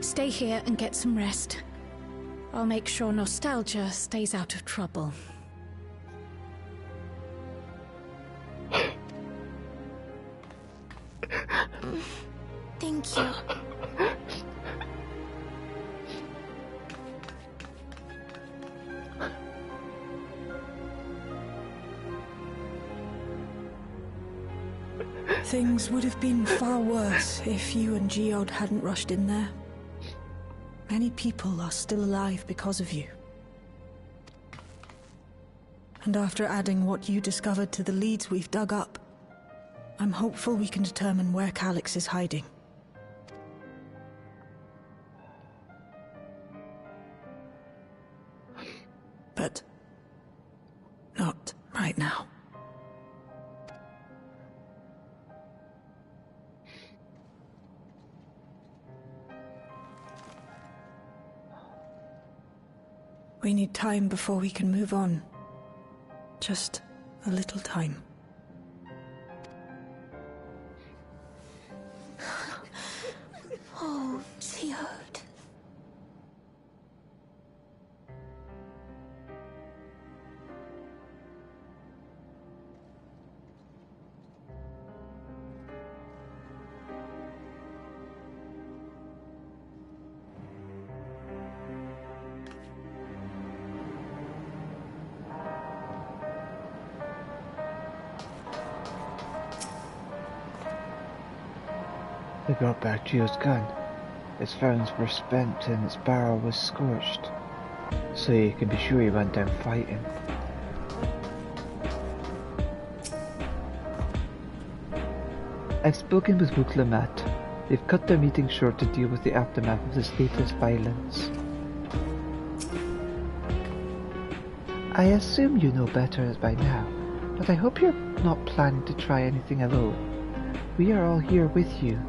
Stay here and get some rest. I'll make sure Nostalgia stays out of trouble. Thank you. Things would have been far worse if you and Geode hadn't rushed in there. Many people are still alive because of you. And after adding what you discovered to the leads we've dug up, I'm hopeful we can determine where Calyx is hiding. But not right now. We need time before we can move on. Just a little time. Oh, Geode. They brought back Geode's gun. Its rounds were spent and its barrel was scorched, so you can be sure he went down fighting. I've spoken with Wuklamat. They've cut their meeting short to deal with the aftermath of this latest violence. I assume you know better by now, but I hope you're not planning to try anything alone. We are all here with you.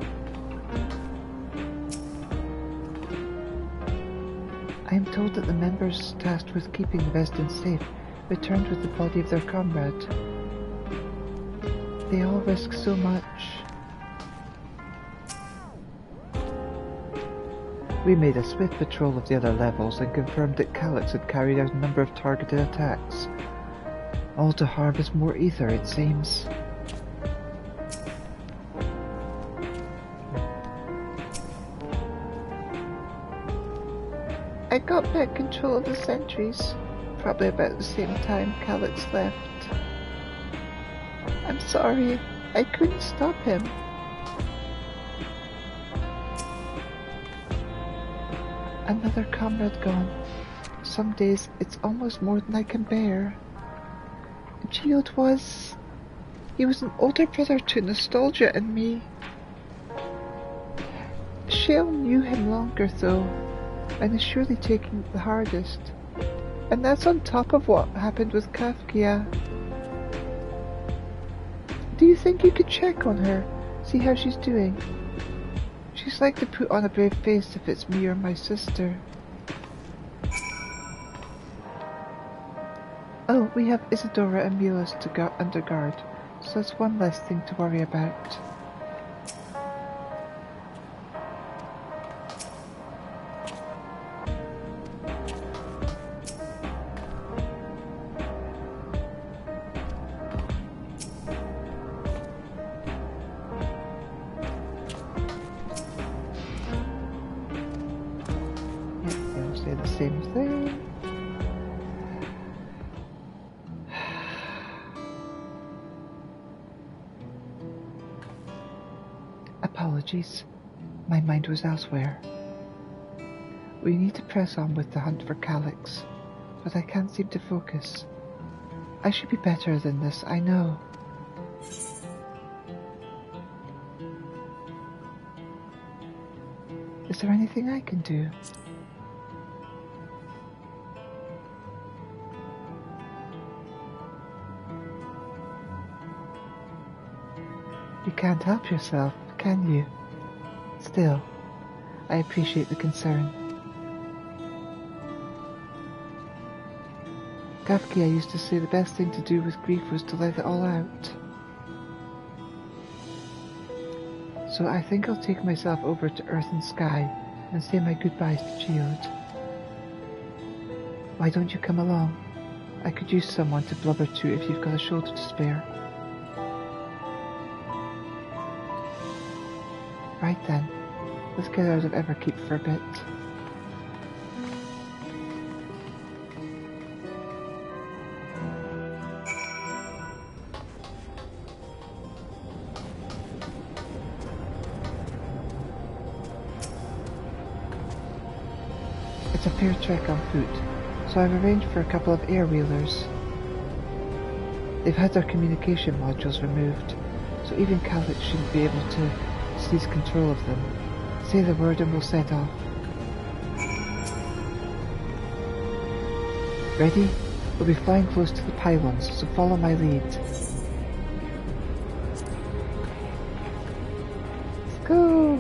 I am told that the members tasked with keeping the residents safe returned with the body of their comrade. They all risk so much. We made a swift patrol of the other levels and confirmed that Calyx had carried out a number of targeted attacks. All to harvest more ether, it seems. I got back control of the sentries, probably about the same time Calyx left. I'm sorry, I couldn't stop him. Another comrade gone. Some days it's almost more than I can bear. Geode was... he was an older brother to Nostalgia and me. Shale knew him longer though, and is surely taking it the hardest. And that's on top of what happened with Kafkia. Do you think you could check on her, see how she's doing? She's like to put on a brave face if it's me or my sister. Oh, we have Isadora and Milos to under guard, so that's one less thing to worry about. Same thing. Apologies. My mind was elsewhere. We need to press on with the hunt for Calyx, but I can't seem to focus. I should be better than this, I know. Is there anything I can do? You can't help yourself, can you? Still, I appreciate the concern. Kafkia used to say the best thing to do with grief was to let it all out. So I think I'll take myself over to Earth and Sky and say my goodbyes to Geode. Why don't you come along? I could use someone to blubber to if you've got a shoulder to spare. Right then, let's get out of Everkeep for a bit. It's a fair trek on foot, so I've arranged for a couple of air-wheelers. They've had their communication modules removed, so even Calyx shouldn't be able to seize control of them. Say the word and we'll set off. Ready? We'll be flying close to the pylons, so follow my lead. Let's go!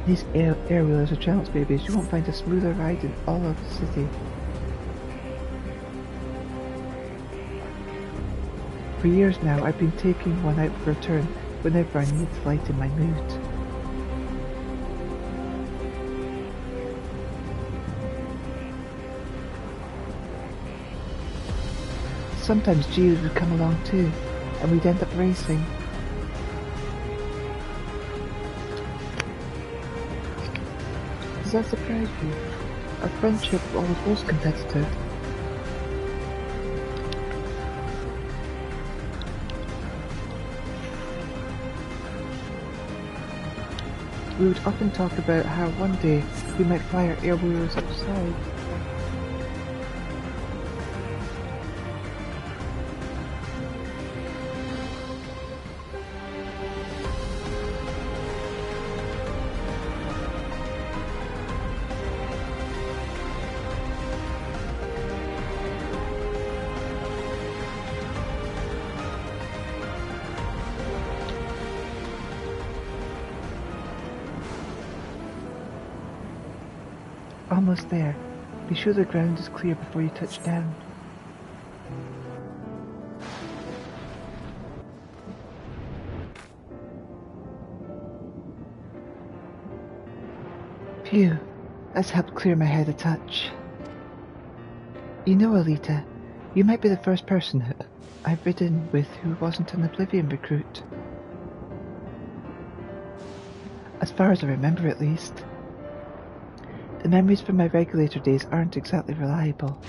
These air-wheelers are chance babies. You won't find a smoother ride in all of the city. For years now, I've been taking one out for a turn whenever I need to lighten my mood. Sometimes Geode would come along too, and we'd end up racing. Does that surprise you? Our friendship always was competitive. We would often talk about how one day we might fly our air-wheelers outside. Almost there. Be sure the ground is clear before you touch down. Phew, that's helped clear my head a touch. You know, Elita, you might be the first person I've ridden with who wasn't an Oblivion recruit. As far as I remember, at least. The memories from my regulator days aren't exactly reliable.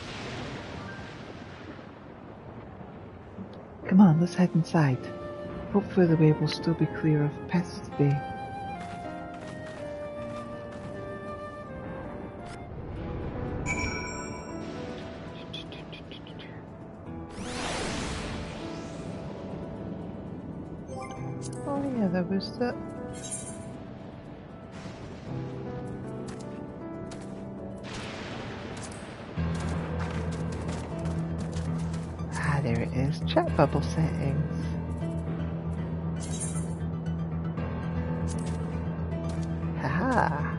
Come on, let's head inside. Hopefully the way will still be clear of pests today. Oh yeah, there was that. There it is, chat bubble settings. Haha.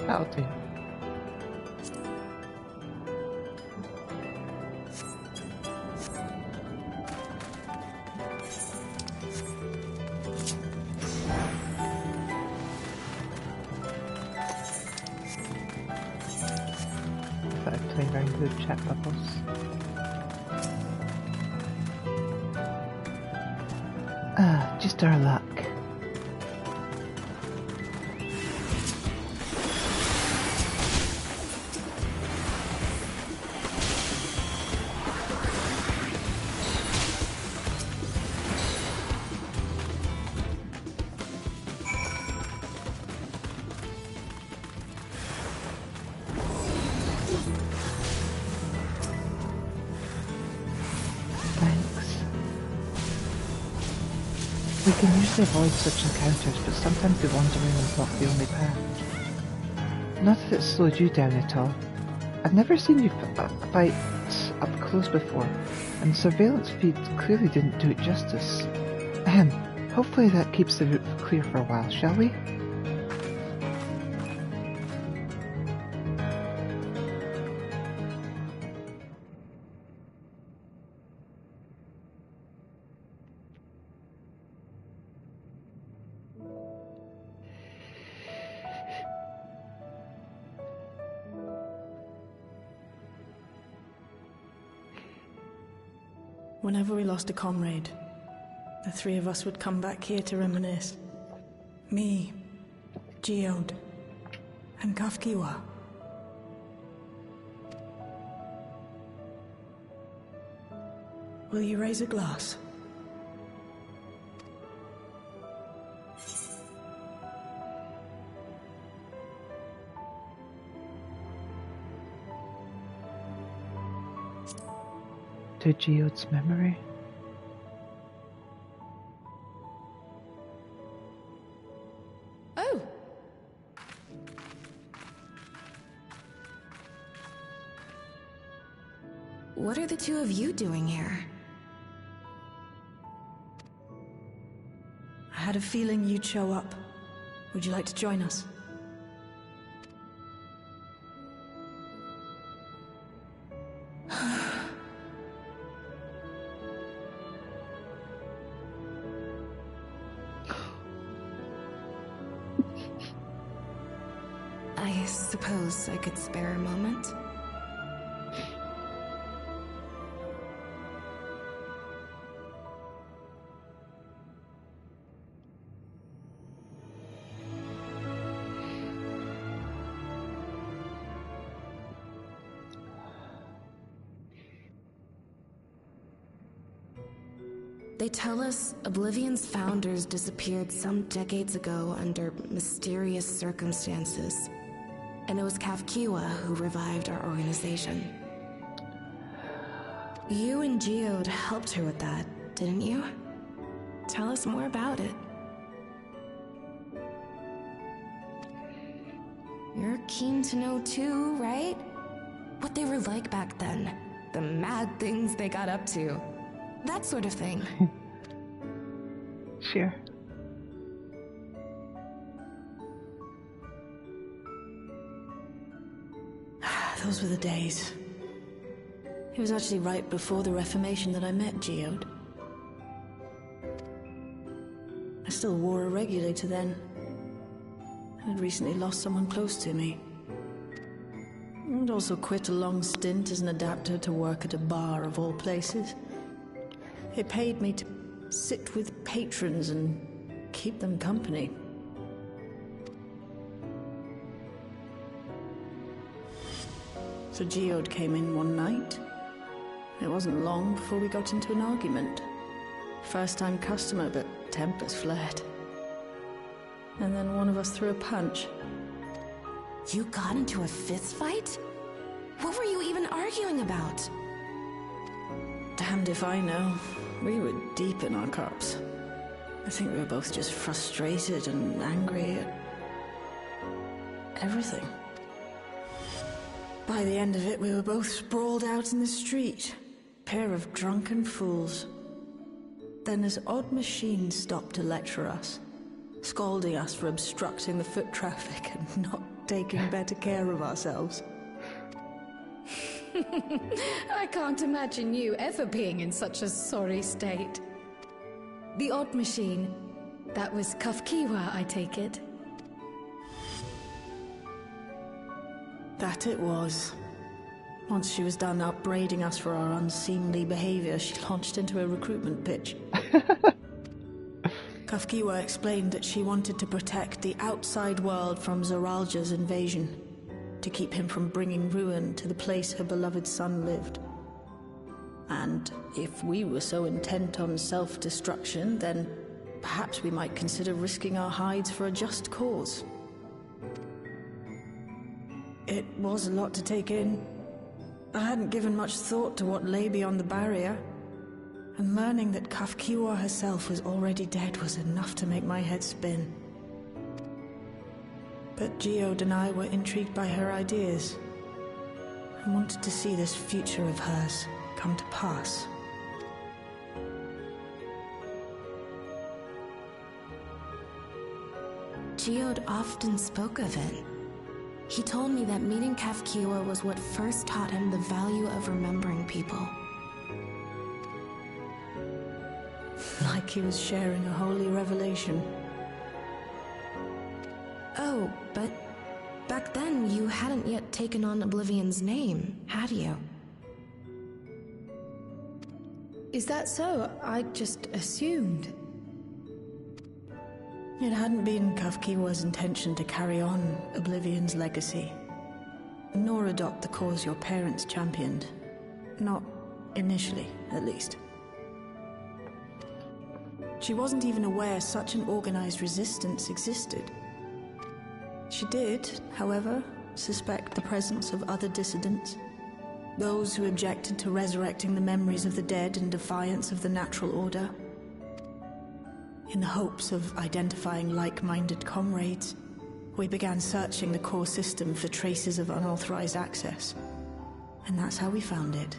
That'll do. Thought I'd play around with the chat bubbles. Just our luck. We can usually avoid such encounters, but sometimes the wandering is not the only path. Not that it's slowed you down at all. I've never seen you fight up close before, and the surveillance feed clearly didn't do it justice. Hopefully that keeps the route clear for a while, shall we? Whenever we lost a comrade, the three of us would come back here to reminisce. Me, Geode, and Kafkiwa. Will you raise a glass? To Geode's memory. Oh! What are the two of you doing here? I had a feeling you'd show up. Would you like to join us? I suppose I could spare a moment. They tell us Oblivion's founders disappeared some decades ago under mysterious circumstances. And it was Kafkiwa who revived our organization. You and Geode helped her with that, didn't you? Tell us more about it. You're keen to know too, right? What they were like back then. The mad things they got up to. That sort of thing. Sure. Those were the days. It was actually right before the Reformation that I met Geode. I still wore a regulator then. I'd recently lost someone close to me. I'd also quit a long stint as an adapter to work at a bar of all places. It paid me to sit with patrons and keep them company. So Geode came in one night. It wasn't long before we got into an argument. First-time customer, but tempers flared. And then one of us threw a punch. You got into a fist fight? What were you even arguing about? Damned if I know. We were deep in our cups. I think we were both just frustrated and angry at everything. By the end of it, we were both sprawled out in the street. Pair of drunken fools. Then this odd machine stopped to lecture us, scolding us for obstructing the foot traffic and not taking better care of ourselves. I can't imagine you ever being in such a sorry state. The odd machine. That was Kafkiwa, I take it. That it was. Once she was done upbraiding us for our unseemly behavior, she launched into a recruitment pitch. Kafkiwa explained that she wanted to protect the outside world from Zoralja's invasion, to keep him from bringing ruin to the place her beloved son lived. And if we were so intent on self-destruction, then perhaps we might consider risking our hides for a just cause. It was a lot to take in. I hadn't given much thought to what lay beyond the barrier, and learning that Kafkiwa herself was already dead was enough to make my head spin. But Geode and I were intrigued by her ideas, and wanted to see this future of hers come to pass. Geode often spoke of it. He told me that meeting Kafkiwa was what first taught him the value of remembering people. Like he was sharing a holy revelation. Oh, but back then you hadn't yet taken on Oblivion's name, had you? Is that so? I just assumed. It hadn't been Kafkiwa's intention to carry on Oblivion's legacy, nor adopt the cause your parents championed. Not initially, at least. She wasn't even aware such an organized resistance existed. She did, however, suspect the presence of other dissidents, those who objected to resurrecting the memories of the dead in defiance of the natural order. In the hopes of identifying like-minded comrades, we began searching the core system for traces of unauthorized access. And that's how we found it.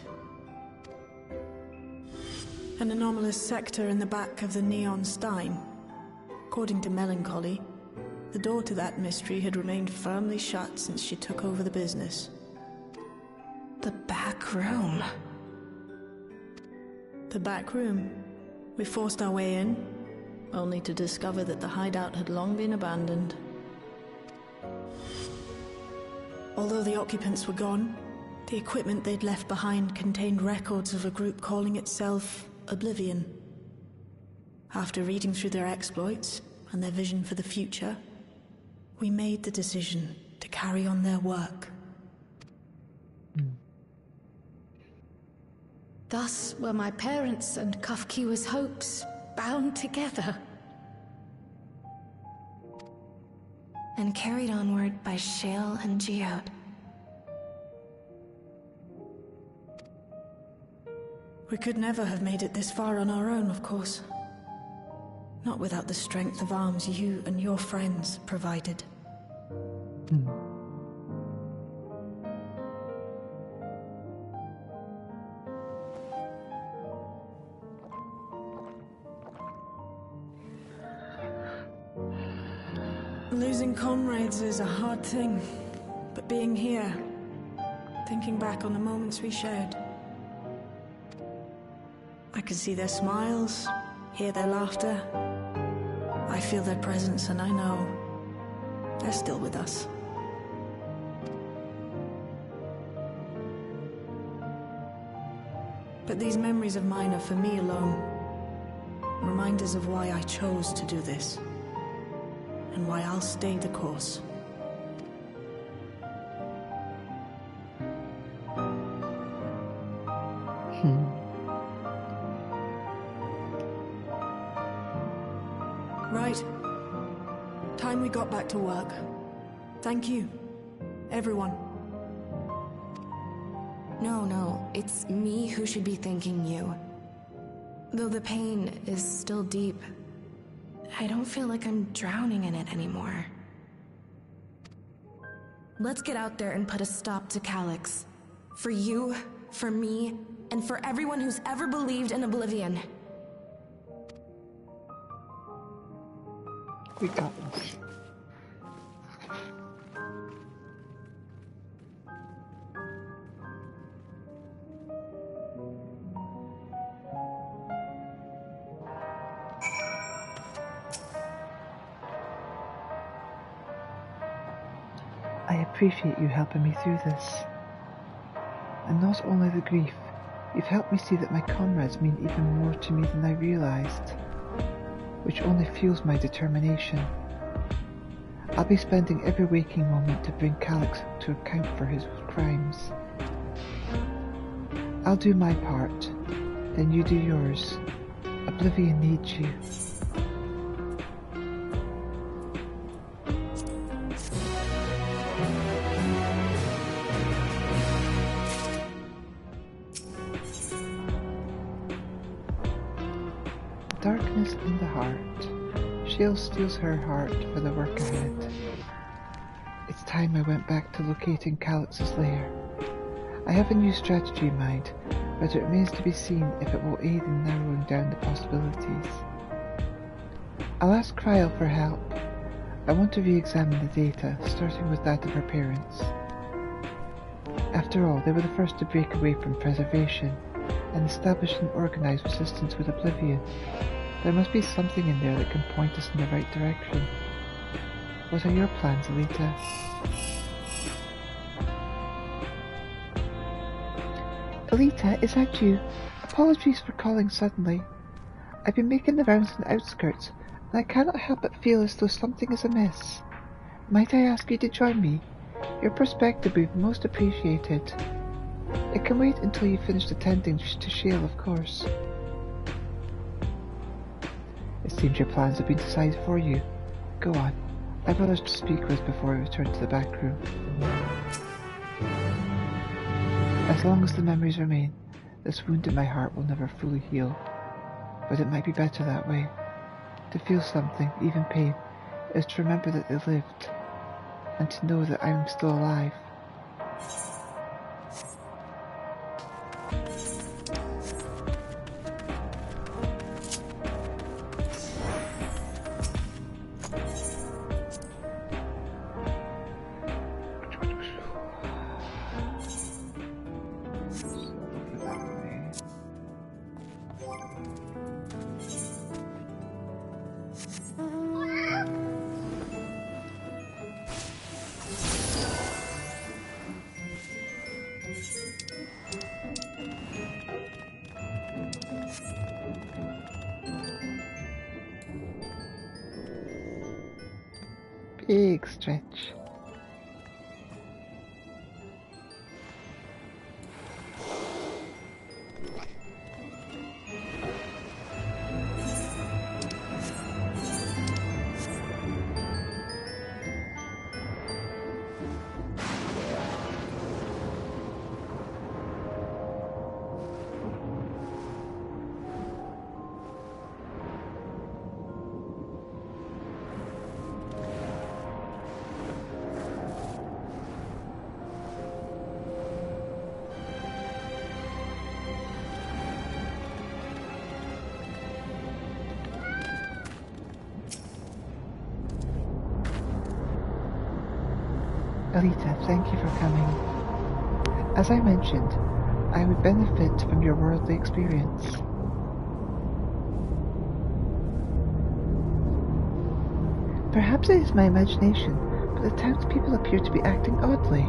An anomalous sector in the back of the Neon Stein. According to Melancholy, the door to that mystery had remained firmly shut since she took over the business. The back room. The back room. We forced our way in, only to discover that the hideout had long been abandoned. Although the occupants were gone, the equipment they'd left behind contained records of a group calling itself Oblivion. After reading through their exploits and their vision for the future, we made the decision to carry on their work. Thus were my parents' and Kafkiwa's hopes bound together. And carried onward by Shale and Geode. We could never have made it this far on our own, of course. Not without the strength of arms you and your friends provided. Losing comrades is a hard thing, but being here, thinking back on the moments we shared, I can see their smiles, hear their laughter. I feel their presence, and I know they're still with us. But these memories of mine are for me alone. Reminders of why I chose to do this. And why I'll stay the course. Right. Time we got back to work. Thank you, everyone. No, it's me who should be thanking you. Though the pain is still deep, I don't feel like I'm drowning in it anymore. Let's get out there and put a stop to Calyx. For you, for me, and for everyone who's ever believed in Oblivion. We got this. I appreciate you helping me through this. And not only the grief, you've helped me see that my comrades mean even more to me than I realized, which only fuels my determination. I'll be spending every waking moment to bring Calyx to account for his crimes. I'll do my part, then you do yours. Oblivion needs you. Darkness in the heart. Shale steals her heart for the work ahead. It's time I went back to locating Calyx's lair. I have a new strategy in mind, but it remains to be seen if it will aid in narrowing down the possibilities. I'll ask Kryl for help. I want to re-examine the data, starting with that of her parents. After all, they were the first to break away from preservation and establish an organized resistance with Oblivion. There must be something in there that can point us in the right direction. What are your plans, Elita? Elita, is that you? Apologies for calling suddenly. I've been making the rounds on the outskirts, and I cannot help but feel as though something is amiss. Might I ask you to join me? Your perspective would be most appreciated. It can wait until you finish attending to Shale, of course. It seems your plans have been decided for you. Go on. I've others to speak with before I return to the back room. As long as the memories remain, this wound in my heart will never fully heal. But it might be better that way. To feel something, even pain, is to remember that they lived, and to know that I am still alive. Big stretch. Elita, thank you for coming. As I mentioned, I would benefit from your worldly experience. Perhaps it is my imagination, but the townspeople appear to be acting oddly.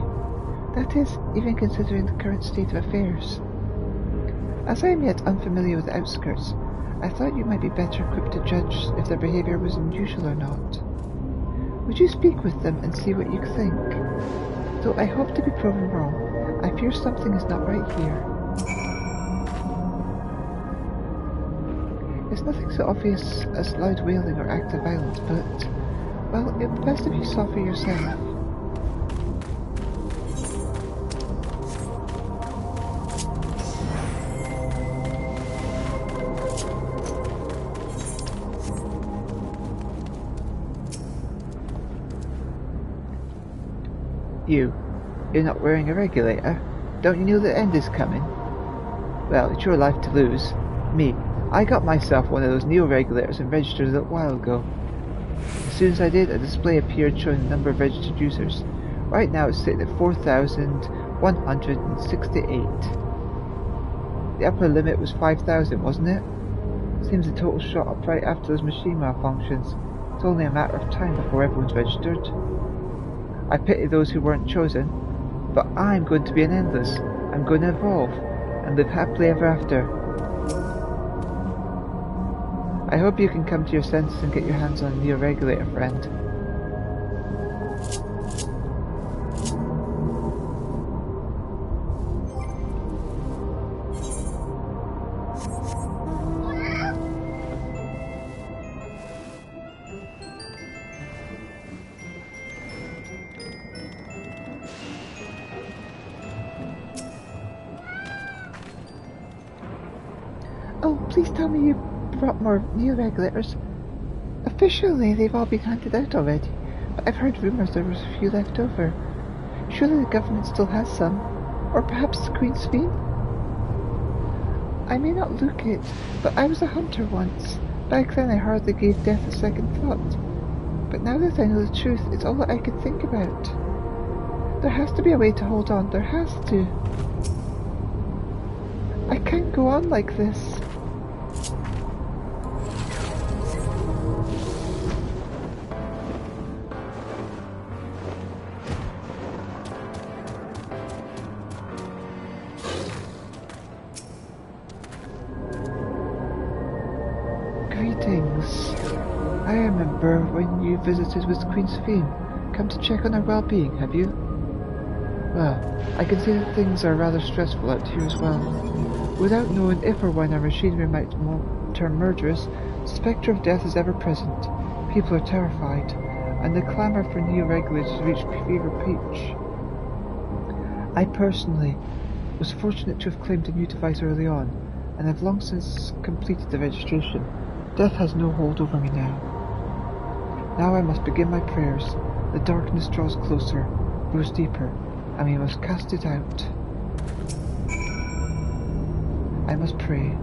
That is, even considering the current state of affairs. As I am yet unfamiliar with the outskirts, I thought you might be better equipped to judge if their behaviour was unusual or not. Would you speak with them and see what you think? Though I hope to be proven wrong, I fear something is not right here. It's nothing so obvious as loud wailing or active violence, but, well, it would be best if you saw for yourself. You're not wearing a regulator? Don't you know the end is coming? Well, it's your life to lose. Me, I got myself one of those neo-regulators and registered a little while ago. As soon as I did, a display appeared showing the number of registered users. Right now it's sitting at 4,168. The upper limit was 5,000, wasn't it? Seems the total shot up right after those machine malfunctions. It's only a matter of time before everyone's registered. I pity those who weren't chosen, but I'm going to be an endless. I'm going to evolve, and live happily ever after. I hope you can come to your senses and get your hands on a neo-regulator, friend. Oh, please tell me you brought more neo-regulators. Officially, they've all been handed out already, but I've heard rumours there was a few left over. Surely the government still has some. Or perhaps the Queen's Fee? I may not look it, but I was a hunter once. Back then I hardly gave death a second thought. But now that I know the truth, it's all that I could think about. There has to be a way to hold on, there has to. I can't go on like this. Greetings. I remember when you visited with Queen's Fee. Come to check on her well-being, have you? Well, I can see that things are rather stressful out here as well. Without knowing if or when our machinery might turn murderous, the spectre of death is ever present. People are terrified, and the clamour for neo-regulators has reached fever pitch. I personally was fortunate to have claimed a new device early on, and have long since completed the registration. Death has no hold over me now. Now I must begin my prayers. The darkness draws closer, grows deeper, and we must cast it out. I must pray.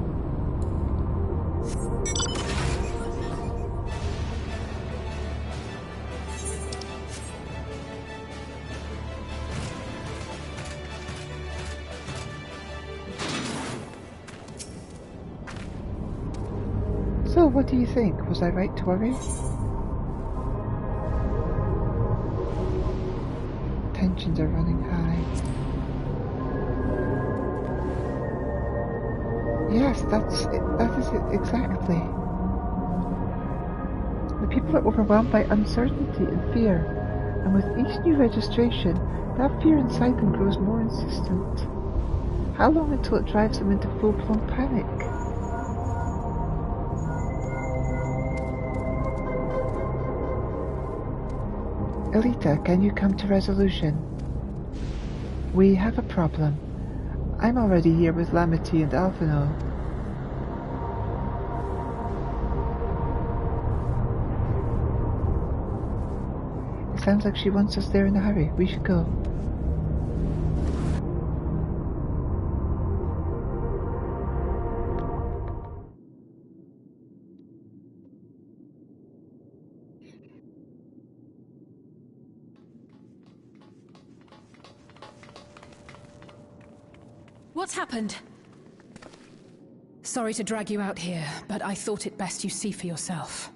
So, what do you think? Was I right to worry? Tensions are running high. Yes, that is it exactly. The people are overwhelmed by uncertainty and fear, and with each new registration, that fear inside them grows more insistent. How long until it drives them into full-blown panic? Elita, can you come to resolution? We have a problem. I'm already here with Lamity and Alphino. It sounds like she wants us there in a hurry. We should go. What's happened? Sorry to drag you out here, but I thought it best you see for yourself.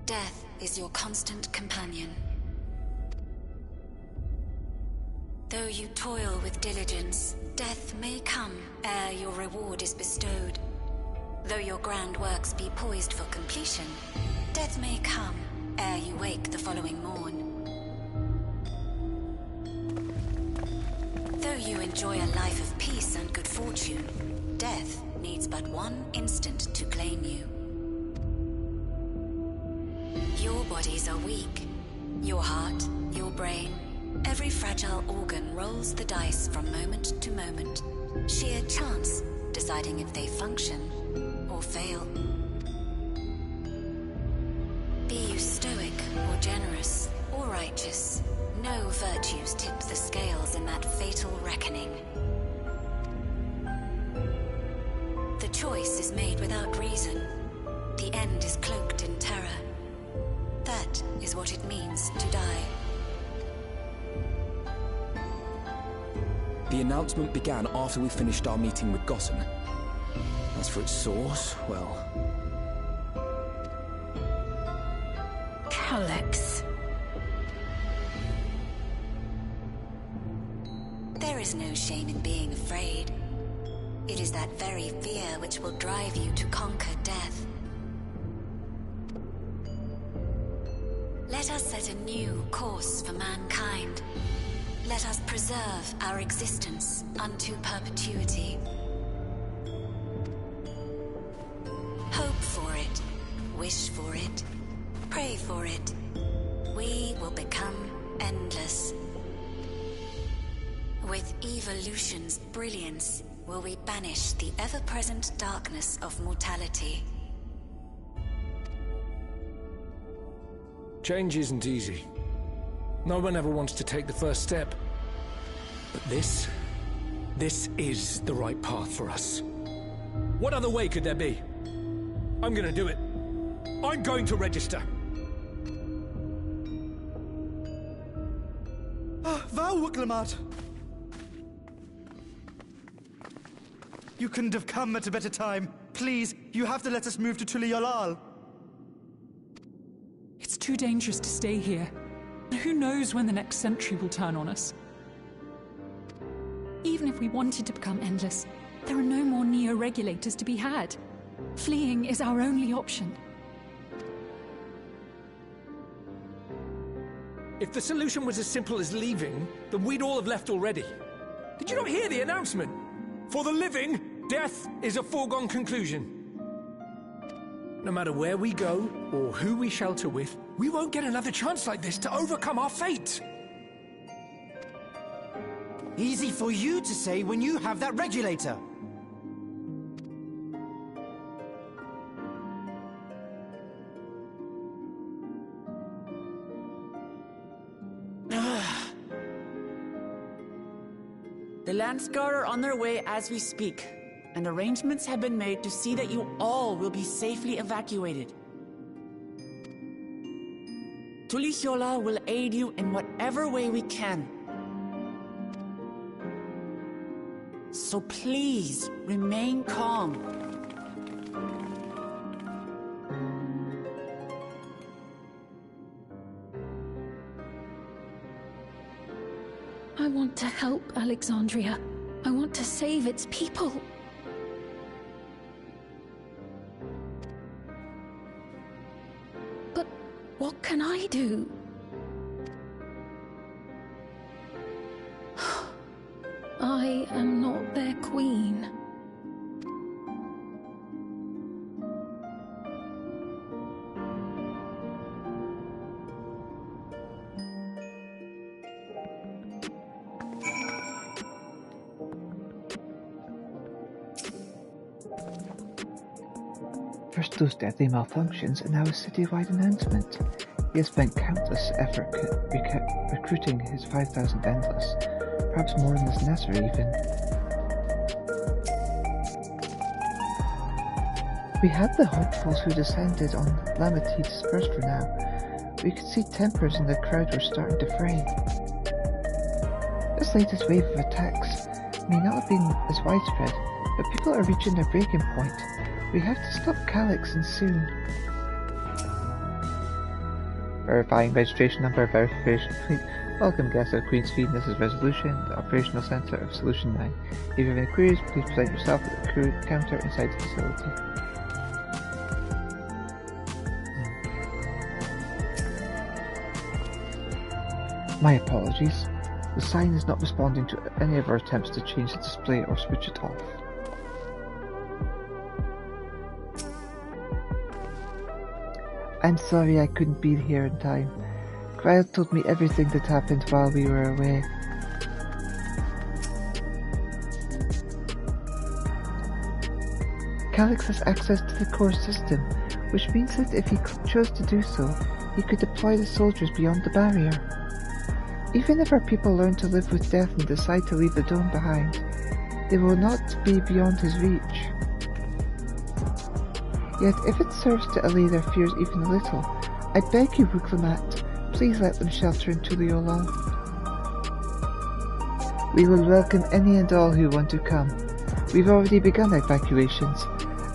Death is your constant companion. Though you toil with diligence, death may come ere your reward is bestowed. Though your grand works be poised for completion, death may come ere you wake the following morn. Though you enjoy a life of peace and good fortune, death needs but one instant to claim you. Your bodies are weak. Your heart, your brain, every fragile organ rolls the dice from moment to moment. Sheer chance deciding if they function or fail. Be you stoic or generous or righteous, no virtues tip the scales in that fatal reckoning. The choice is made without reason. The end is cloaked in terror. That is what it means to die. The announcement began after we finished our meeting with Gossen. As for its source, well... Alex. There is no shame in being afraid. It is that very fear which will drive you to conquer death. Let us set a new course for mankind. Let us preserve our existence unto perpetuity. Hope for it, wish for it, pray for it. We will become endless. With evolution's brilliance, will we banish the ever-present darkness of mortality. Change isn't easy. No one ever wants to take the first step. But this is the right path for us. What other way could there be? I'm gonna do it. I'm going to register. Val Wuklemat! You couldn't have come at a better time. Please, you have to let us move to Tuliolal. It's too dangerous to stay here. Who knows when the next century will turn on us? Even if we wanted to become endless, there are no more neo-regulators to be had. Fleeing is our only option. If the solution was as simple as leaving, then we'd all have left already. Did you not hear the announcement? For the living, death is a foregone conclusion. No matter where we go, or who we shelter with, we won't get another chance like this to overcome our fate. Easy for you to say when you have that regulator. The Landsguard are on their way as we speak, and arrangements have been made to see that you all will be safely evacuated. Tulichola will aid you in whatever way we can. So please, remain calm. I want to help Alexandria. I want to save its people. But what can I do? I am not their queen. First those deadly malfunctions, and now a citywide announcement. He has spent countless effort recruiting his 5,000 Endless, perhaps more than is necessary even. We had the hopefuls who descended on Lamity dispersed for now. We could see tempers in the crowd were starting to fray. This latest wave of attacks may not have been as widespread, but people are reaching their breaking point. We have to stop Calyx and soon. Verifying registration number, verification complete. Welcome guests of Queen's Feed, this is Resolution, the operational center of Solution 9. If you have any queries, please present yourself at the crew counter inside the facility. My apologies. The sign is not responding to any of our attempts to change the display or switch it off. I'm sorry I couldn't be here in time. Grail told me everything that happened while we were away. Calyx has access to the core system, which means that if he chose to do so, he could deploy the soldiers beyond the barrier. Even if our people learn to live with death and decide to leave the dome behind, they will not be beyond his reach. Yet if it serves to allay their fears even a little, I beg you, Wuklemat, please let them shelter in Tuliyola. We will welcome any and all who want to come. We've already begun evacuations,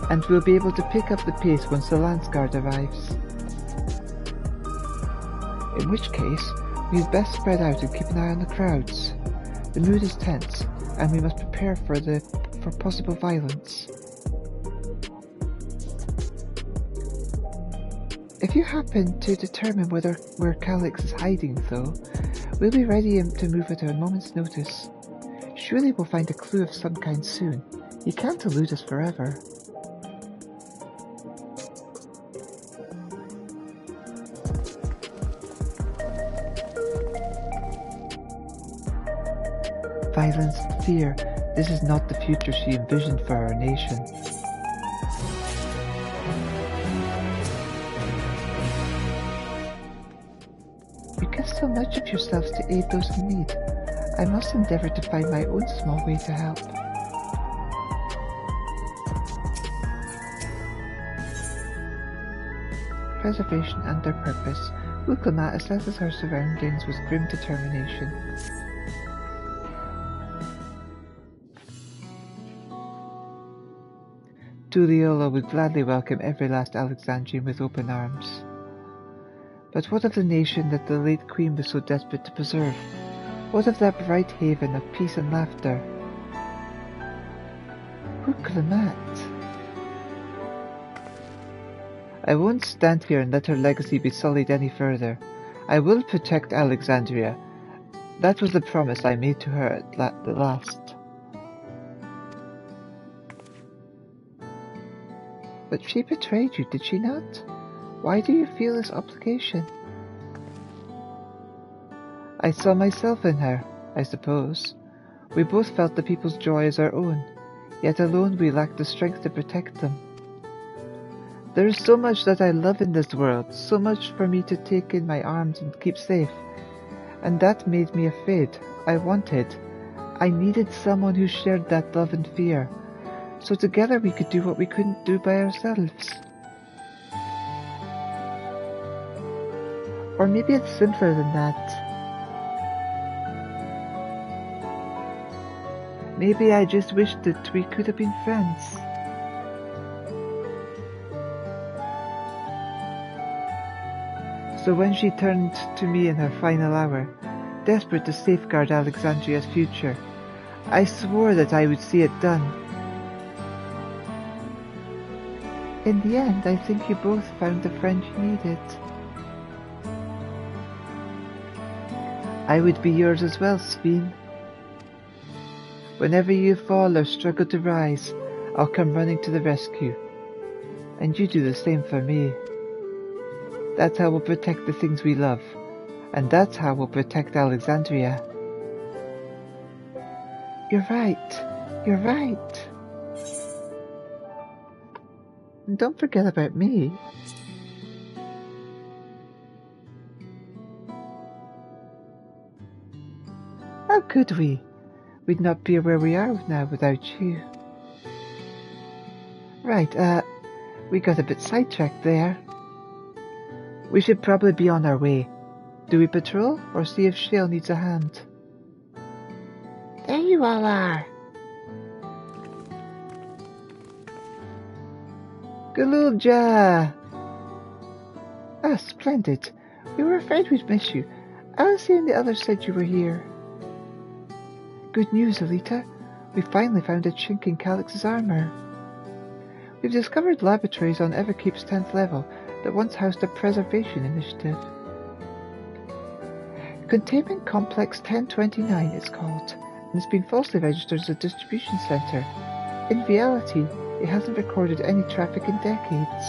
and we'll be able to pick up the pace once the Lance Guard arrives. In which case, we'd best spread out and keep an eye on the crowds. The mood is tense, and we must prepare for possible violence. If you happen to determine where Calyx is hiding, though, we'll be ready to move at a moment's notice. Surely we'll find a clue of some kind soon. He can't elude us forever. Violence and fear. This is not the future she envisioned for our nation. You give so much of yourselves to aid those in need. I must endeavour to find my own small way to help. Preservation and their purpose. Wuklemat assesses her surroundings with grim determination. Tuliyola would gladly welcome every last Alexandrian with open arms. But what of the nation that the late Queen was so desperate to preserve? What of that bright haven of peace and laughter? Wuklemat. I won't stand here and let her legacy be sullied any further. I will protect Alexandria. That was the promise I made to her at the last. But she betrayed you, did she not? Why do you feel this obligation? I saw myself in her, I suppose. We both felt the people's joy as our own, yet alone we lacked the strength to protect them. There is so much that I love in this world, so much for me to take in my arms and keep safe. And that made me afraid. I needed someone who shared that love and fear. So together we could do what we couldn't do by ourselves. Or maybe it's simpler than that. Maybe I just wished that we could have been friends. So when she turned to me in her final hour, desperate to safeguard Alexandria's future, I swore that I would see it done. In the end, I think you both found the friend you needed. I would be yours as well, Sveen. Whenever you fall or struggle to rise, I'll come running to the rescue. And you do the same for me. That's how we'll protect the things we love. And that's how we'll protect Alexandria. You're right. You're right. And don't forget about me. How could we? We'd not be where we are now without you. Right, we got a bit sidetracked there. We should probably be on our way. Do we patrol, or see if Shale needs a hand? There you all are. Galulja! Ah, splendid. We were afraid we'd miss you. Alice and the others said you were here. Good news, Elita. We finally found a chink in Calix's armor. We've discovered laboratories on Everkeep's 10th level that once housed a preservation initiative. Containment Complex 1029 it's called, and it's been falsely registered as a distribution center. In reality, it hasn't recorded any traffic in decades.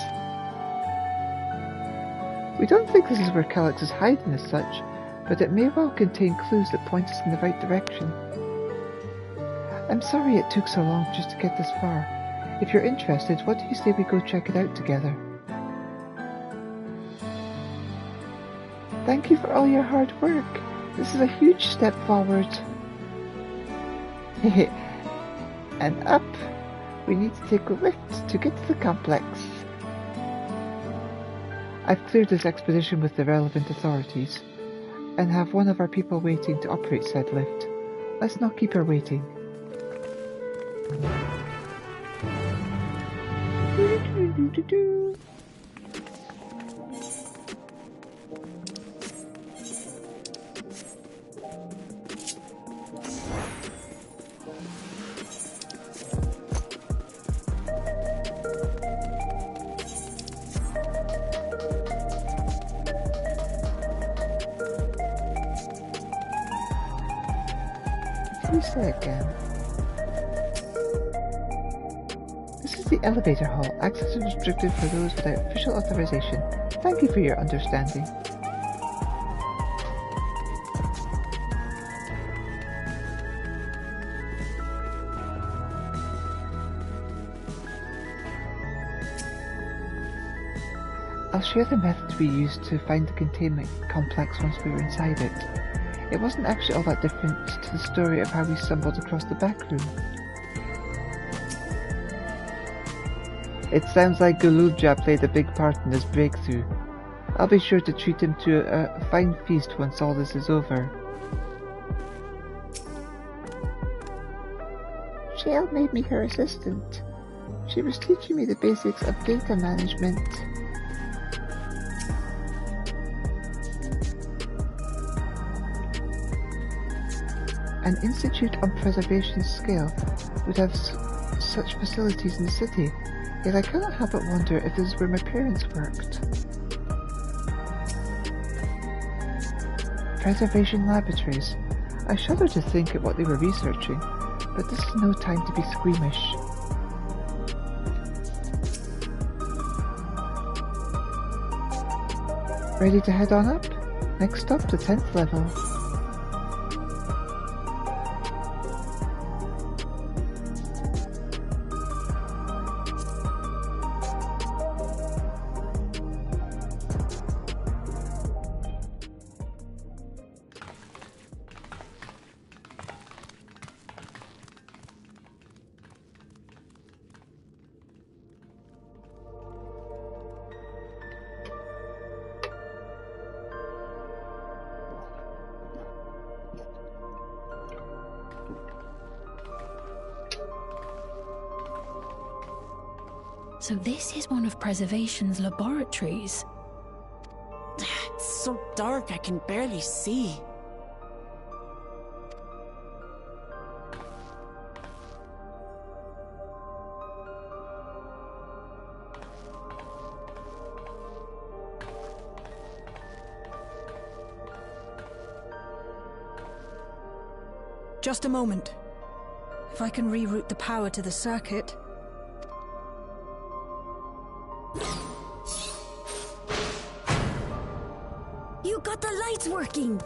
We don't think this is where Calix is hiding as such, but it may well contain clues that point us in the right direction. I'm sorry it took so long just to get this far. If you're interested, what do you say we go check it out together? Thank you for all your hard work. This is a huge step forward. And up. We need to take a lift to get to the complex. I've cleared this expedition with the relevant authorities, and have one of our people waiting to operate said lift. Let's not keep her waiting. Say again. This is the elevator hall. Access is restricted for those without official authorization. Thank you for your understanding. I'll share the methods we used to find the containment complex once we were inside it. It wasn't actually all that different to the story of how we stumbled across the back room. It sounds like Galulja played a big part in this breakthrough. I'll be sure to treat him to a fine feast once all this is over. Shale made me her assistant. She was teaching me the basics of data management. An institute on preservation scale would have such facilities in the city, yet I cannot help but wonder if this is where my parents worked. Preservation laboratories. I shudder to think at what they were researching, but this is no time to be squeamish. Ready to head on up? Next stop, the 10th level. So this is one of Preservation's laboratories. It's so dark I can barely see. Just a moment. If I can reroute the power to the circuit. You got the lights working!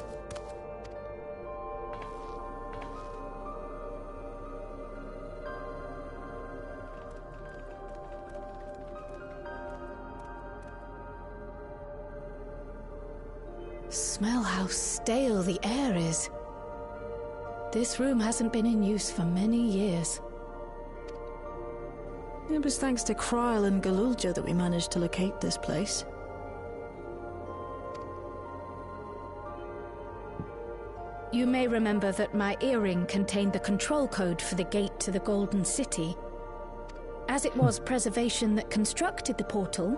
Smell how stale the air is. This room hasn't been in use for many years. It was thanks to Kryl and Galulja that we managed to locate this place. You may remember that my earring contained the control code for the gate to the Golden City. As it was Preservation that constructed the portal,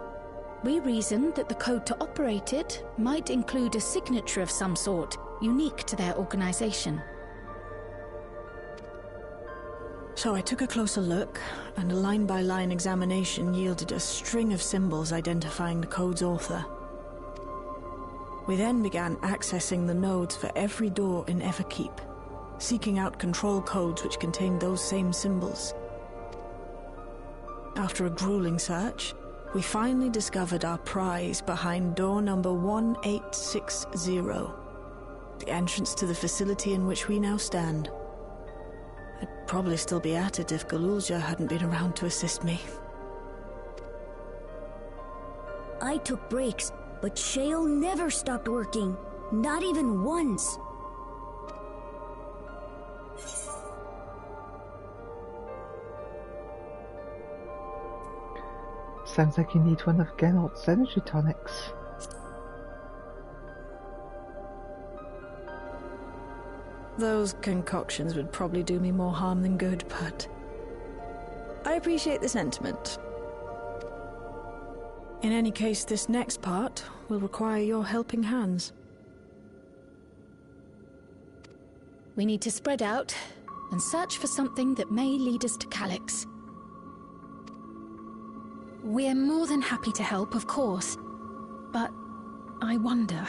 we reasoned that the code to operate it might include a signature of some sort, unique to their organization. So I took a closer look, and a line-by-line examination yielded a string of symbols identifying the code's author. We then began accessing the nodes for every door in Everkeep, seeking out control codes which contained those same symbols. After a grueling search, we finally discovered our prize behind door number 1860, the entrance to the facility in which we now stand. I'd probably still be at it if Galulja hadn't been around to assist me. I took breaks, but Shale never stopped working. Not even once. Sounds like you need one of Genalt's energy tonics. Those concoctions would probably do me more harm than good, but I appreciate the sentiment. In any case, this next part will require your helping hands. We need to spread out and search for something that may lead us to Calyx. We're more than happy to help, of course. But I wonder,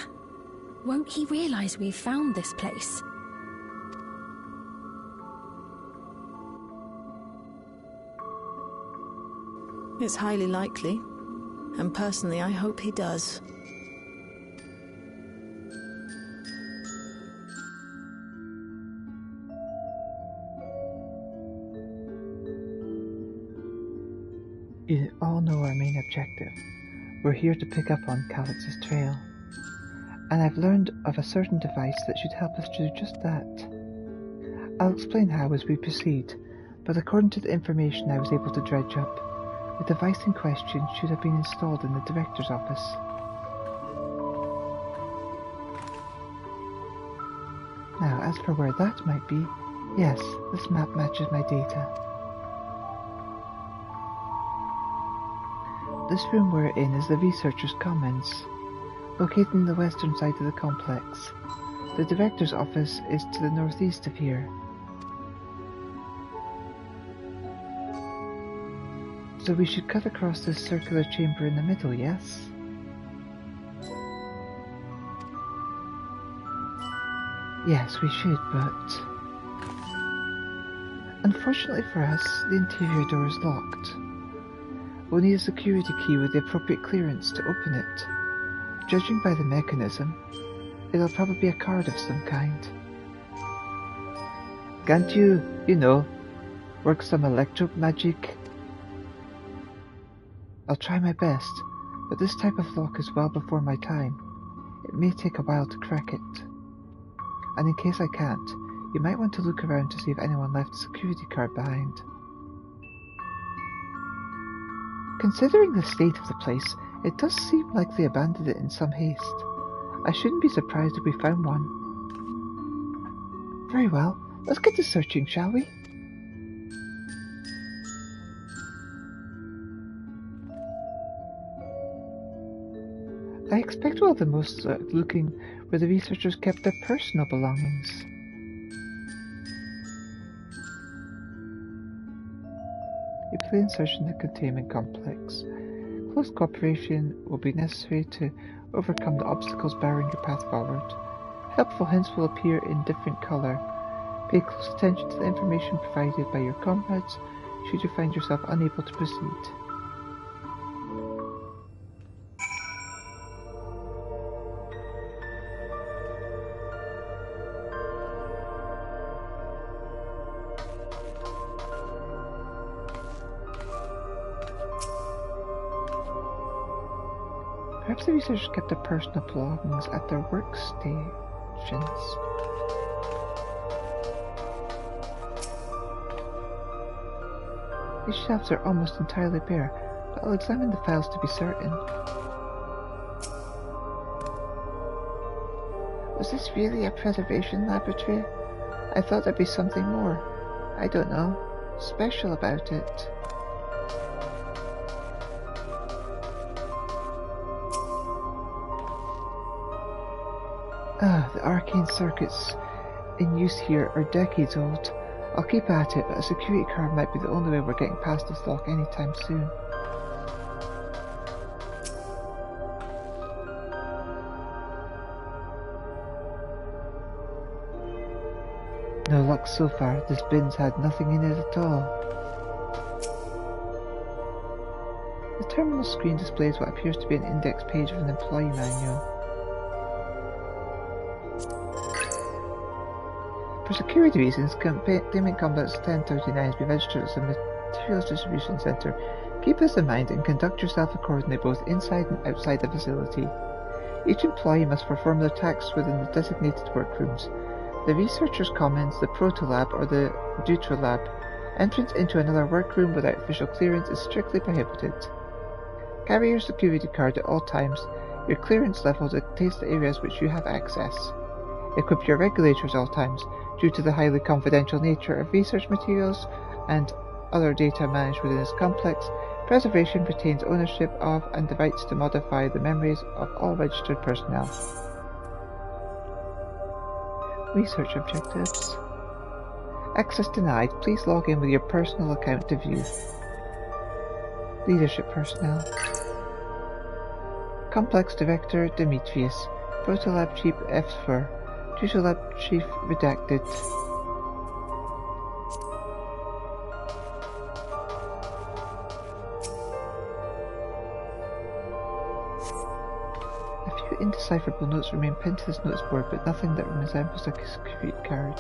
won't he realize we've found this place? It's highly likely, and personally I hope he does. You all know our main objective. We're here to pick up on Calyx's trail. And I've learned of a certain device that should help us do just that. I'll explain how as we proceed, but according to the information I was able to dredge up, the device in question should have been installed in the director's office. Now, as for where that might be, yes, this map matches my data. This room we're in is the Researcher's Commons, located on the western side of the complex. The director's office is to the northeast of here. So we should cut across this circular chamber in the middle, yes? Yes, we should, but unfortunately for us, the interior door is locked. We'll need a security key with the appropriate clearance to open it. Judging by the mechanism, it'll probably be a card of some kind. Can't you know, work some electro magic? I'll try my best, but this type of lock is well before my time. It may take a while to crack it. And in case I can't, you might want to look around to see if anyone left a security card behind. Considering the state of the place, it does seem like they abandoned it in some haste. I shouldn't be surprised if we found one. Very well, let's get to searching, shall we? I expect we'll the most looking where the researchers kept their personal belongings. You begin searching the containment complex. Close cooperation will be necessary to overcome the obstacles barring your path forward. Helpful hints will appear in different colour. Pay close attention to the information provided by your comrades should you find yourself unable to proceed. Perhaps the researchers kept their personal belongings at their workstations. These shelves are almost entirely bare, but I'll examine the files to be certain. Was this really a preservation laboratory? I thought there'd be something more. I don't know. Special about it. The arcane circuits in use here are decades old. I'll keep at it, but a security card might be the only way we're getting past this lock anytime soon. No luck so far. This bin's had nothing in it at all. The terminal screen displays what appears to be an index page of an employee manual. For security reasons, Containment Complex 1039 has been registered as a materials distribution center. Keep this in mind and conduct yourself accordingly both inside and outside the facility. Each employee must perform their tasks within the designated workrooms. The researcher's commons, the Protolab or the Dawntrail. Entrance into another workroom without official clearance is strictly prohibited. Carry your security card at all times. Your clearance level dictates the areas which you have access. Equip your regulators at all times. Due to the highly confidential nature of research materials and other data managed within this complex, preservation retains ownership of and the rights to modify the memories of all registered personnel. Research objectives. Access denied. Please log in with your personal account to view. Leadership personnel. Complex Director Demetrius. Protolab Chief F4. Dawntrail Chief Redacted. A few indecipherable notes remain pinned to this notice board, but nothing that resembles a security card.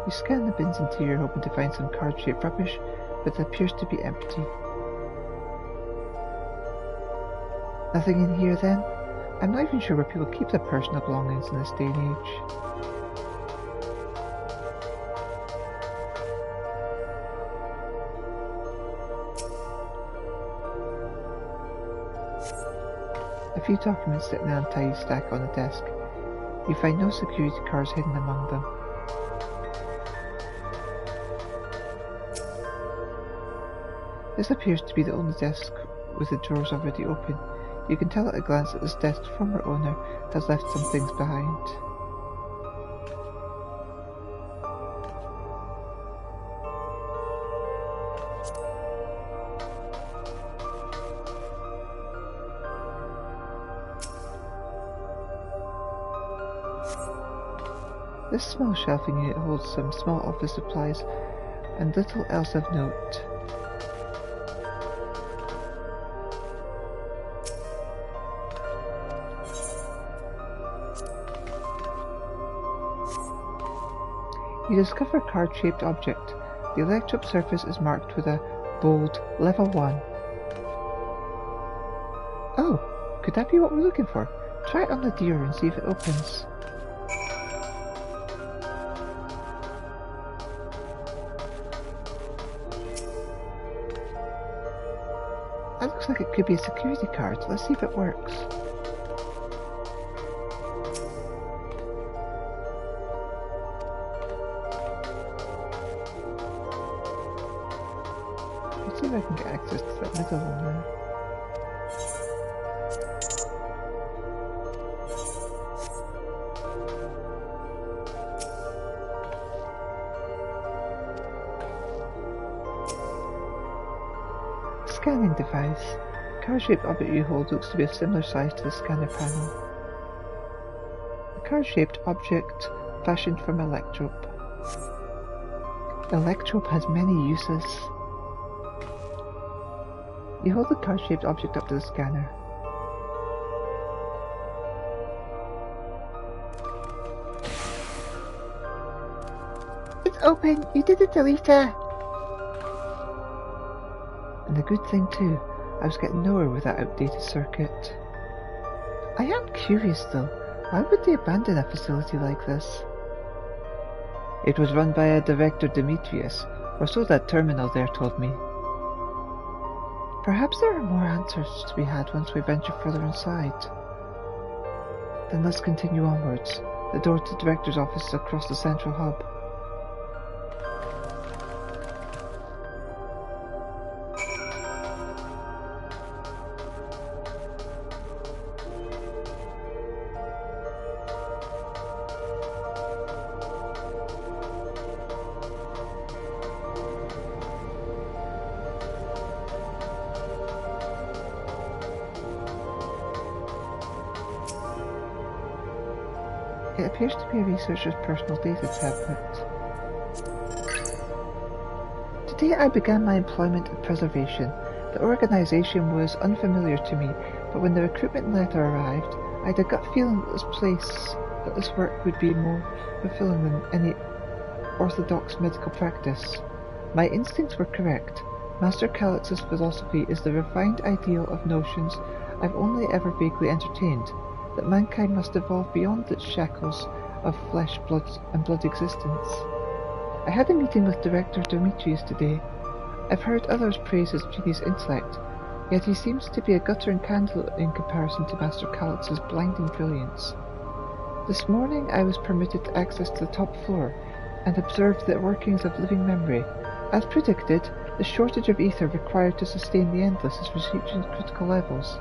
You scan the bin's interior hoping to find some card-shaped rubbish, but it appears to be empty. Nothing in here then? I'm not even sure where people keep their personal belongings in this day and age. A few documents sit in an untidy stack on the desk. You find no security cards hidden among them. This appears to be the only desk with the drawers already open. You can tell at a glance that this desk's former owner has left some things behind. This small shelving unit holds some small office supplies and little else of note. You discover a card-shaped object. The electrode surface is marked with a bold Level 1. Oh, could that be what we're looking for? Try it on the deer and see if it opens. That looks like it could be a security card. Let's see if it works. Let's see if I can get access to that middle one now. Scanning device. The card-shaped object you hold looks to be of similar size to the scanner panel. A card-shaped object fashioned from electrope. Electrope has many uses. You hold the card-shaped object up to the scanner. It's open! You did it, Elita! And a good thing too, I was getting nowhere with that outdated circuit. I am curious though, why would they abandon a facility like this? It was run by a Director Demetrius, or so that terminal there told me. Perhaps there are more answers to be had once we venture further inside. Then let's continue onwards. The door to the director's office is across the central hub. It appears to be a researcher's personal data tablet. The day I began my employment at Preservation, the organisation was unfamiliar to me, but when the recruitment letter arrived, I had a gut feeling that this work would be more fulfilling than any orthodox medical practice. My instincts were correct. Master Calix's philosophy is the refined ideal of notions I've only ever vaguely entertained, that mankind must evolve beyond its shackles of flesh, blood, and blood existence. I had a meeting with Director Demetrius today. I've heard others praise his genius intellect, yet he seems to be a guttering candle in comparison to Master Calix's blinding brilliance. This morning I was permitted access to the top floor, and observed the workings of living memory. As predicted, the shortage of ether required to sustain the Endless is reaching critical levels.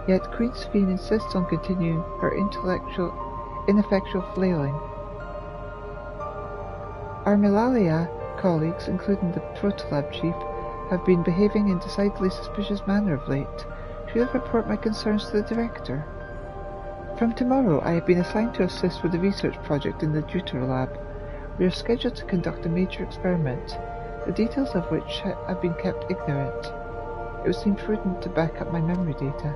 Yet Queen Sphene insists on continuing her ineffectual flailing. Our Milalia colleagues, including the Protolab chief, have been behaving in decidedly suspicious manner of late. Should I report my concerns to the director? From tomorrow I have been assigned to assist with the research project in the Dawntrail lab. We are scheduled to conduct a major experiment, the details of which have been kept ignorant. It would seem prudent to back up my memory data.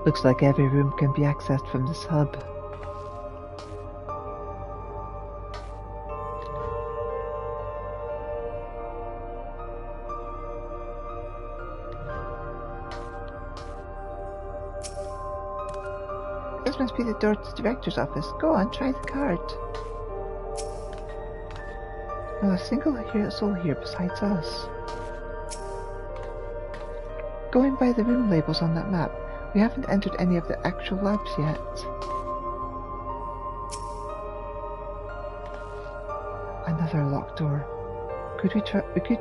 Looks like every room can be accessed from this hub. This must be the door to the director's office. Go on, try the card. Not a single soul here besides us. Going by the room labels on that map, we haven't entered any of the actual labs yet. Another locked door. We could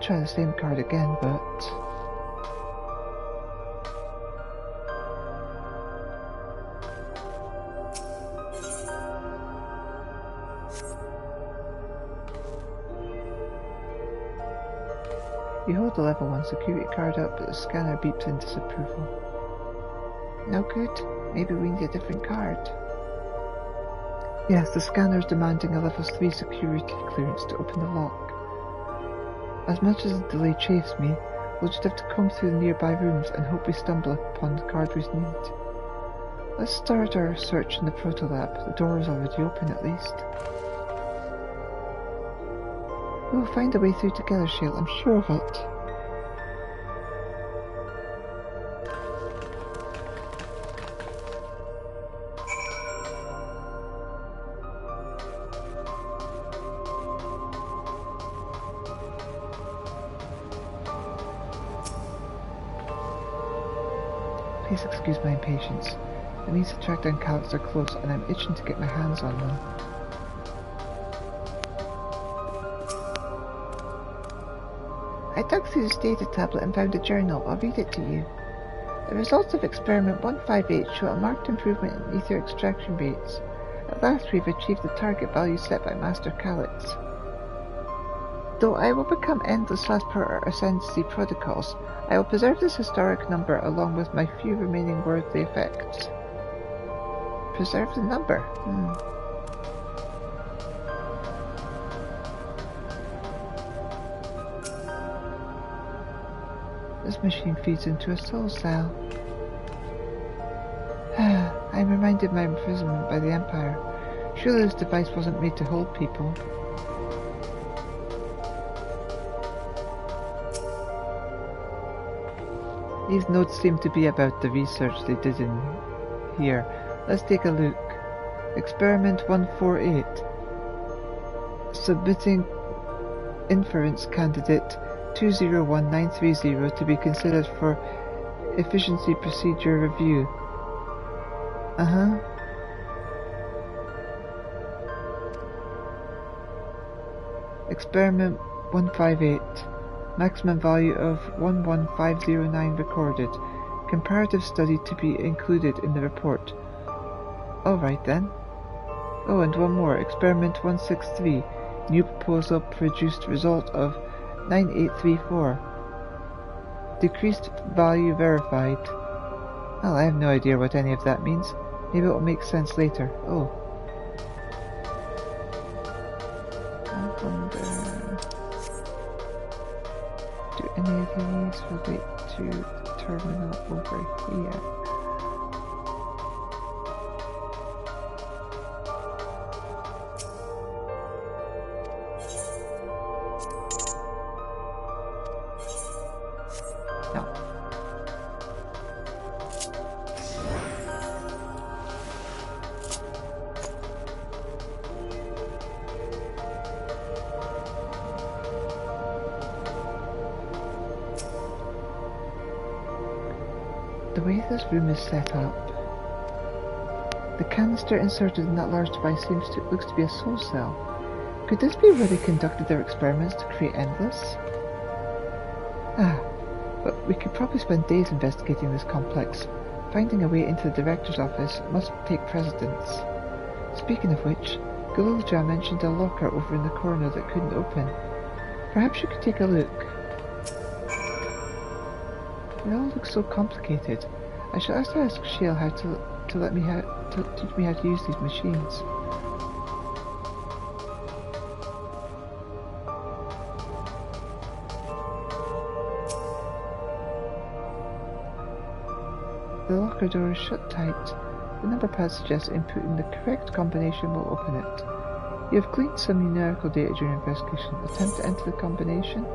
try the same card again, but... You hold the level 1 security card up, but the scanner beeps in disapproval. No good? Maybe we need a different card. Yes, the scanner is demanding a level 3 security clearance to open the lock. As much as the delay chafes me, we'll just have to comb through the nearby rooms and hope we stumble upon the card we need. Let's start our search in the Protolab. The door is already open at least. We'll find a way through together, Shale, I'm sure of it. Please excuse my impatience. The needs to track down Calix are close, and I'm itching to get my hands on them. I dug through this data tablet and found a journal. I'll read it to you. The results of experiment 158 show a marked improvement in ether extraction rates. At last we've achieved the target value set by Master Calix. Though I will become endless as per our Ascendancy protocols, I will preserve this historic number along with my few remaining worldly effects. Preserve the number? This machine feeds into a soul cell. I'm reminded of my imprisonment by the Empire. Surely this device wasn't made to hold people. These notes seem to be about the research they did in here. Let's take a look. Experiment 148. Submitting inference candidate 201930 to be considered for efficiency procedure review. Experiment 158. Maximum value of 11509 recorded. Comparative study to be included in the report. Alright then. Oh, and one more. Experiment 163. New proposal produced result of 9834. Decreased value verified. Well, I have no idea what any of that means. Maybe it will make sense later. Oh. I wonder... do any of these relate to the terminal over here? No. The way this room is set up, the canister inserted in that large device looks to be a soul cell. Could this be where they conducted their experiments to create Endless? But we could probably spend days investigating this complex. Finding a way into the director's office must take precedence. Speaking of which, Galilja mentioned a locker over in the corner that couldn't open. Perhaps you could take a look. It all looks so complicated. I shall have to ask Shale how to teach me how to use these machines. The locker door is shut tight. The number pad suggests inputting the correct combination will open it. You have gleaned some numerical data during investigation. Attempt to enter the combination.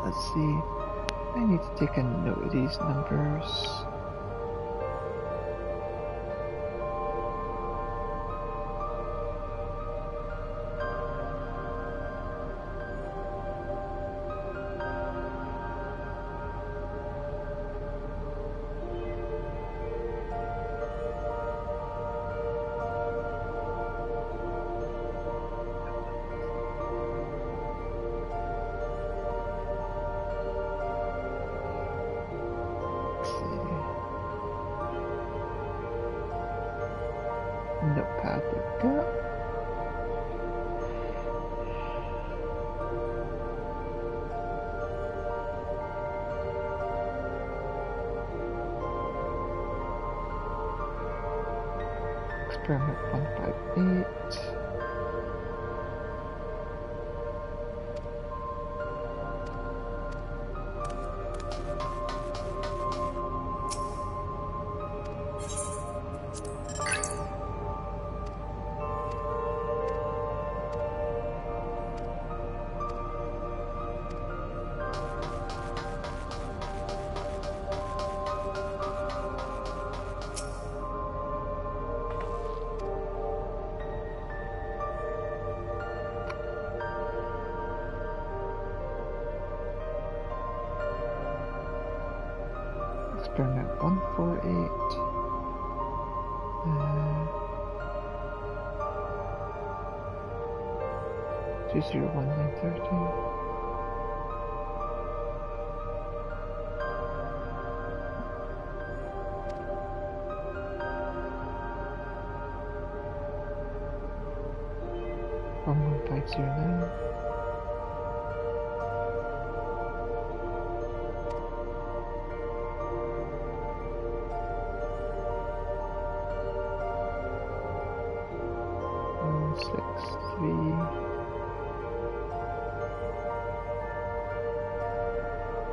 Let's see. I need to take a note of these numbers. Notepad like that. Experiment 158. Experiment 148. 201930. From 1509.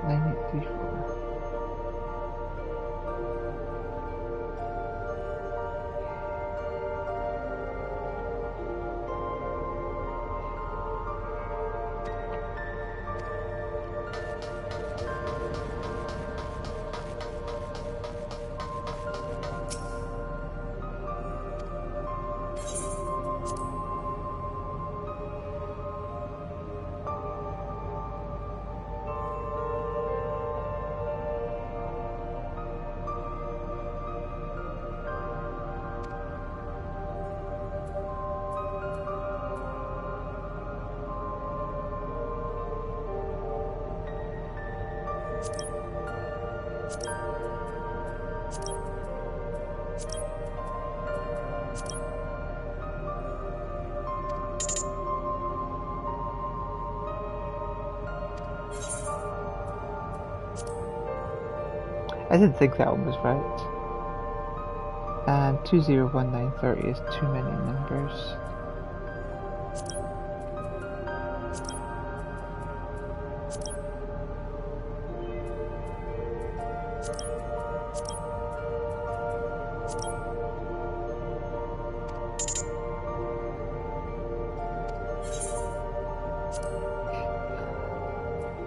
9834. I didn't think that one was right. And 201930 is too many numbers.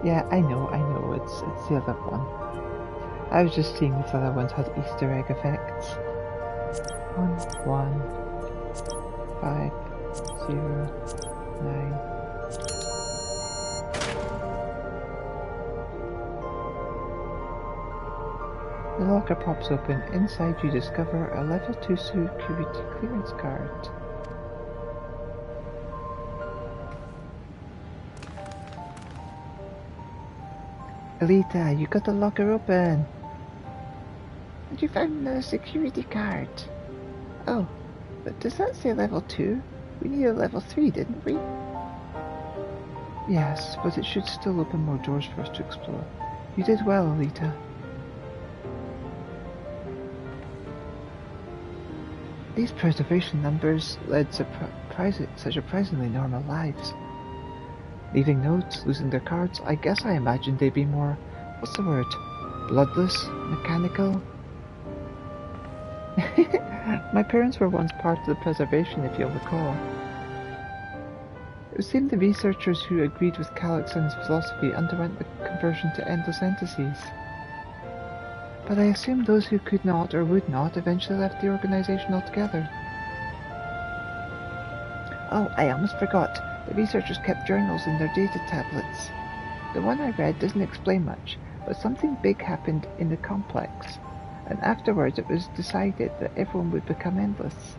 Yeah, I know, it's the other one. I was just seeing if other ones had Easter egg effects. 1, 1, 5, 0, 9. The locker pops open. Inside you discover a level 2 security clearance card. Elita, you got the locker open! And you found another security card. Oh, but does that say level 2? We needed a level 3, didn't we? Yes, but it should still open more doors for us to explore. You did well, Elita. These preservation numbers led surprisingly normal lives. Leaving notes, losing their cards, I guess I imagined they'd be more, what's the word, bloodless, mechanical? My parents were once part of the preservation, if you'll recall. It would seem the researchers who agreed with Calixon's philosophy underwent the conversion to endless entities. But I assume those who could not or would not eventually left the organization altogether. Oh, I almost forgot. The researchers kept journals in their data tablets. The one I read doesn't explain much, but something big happened in the complex, and afterwards it was decided that everyone would become endless.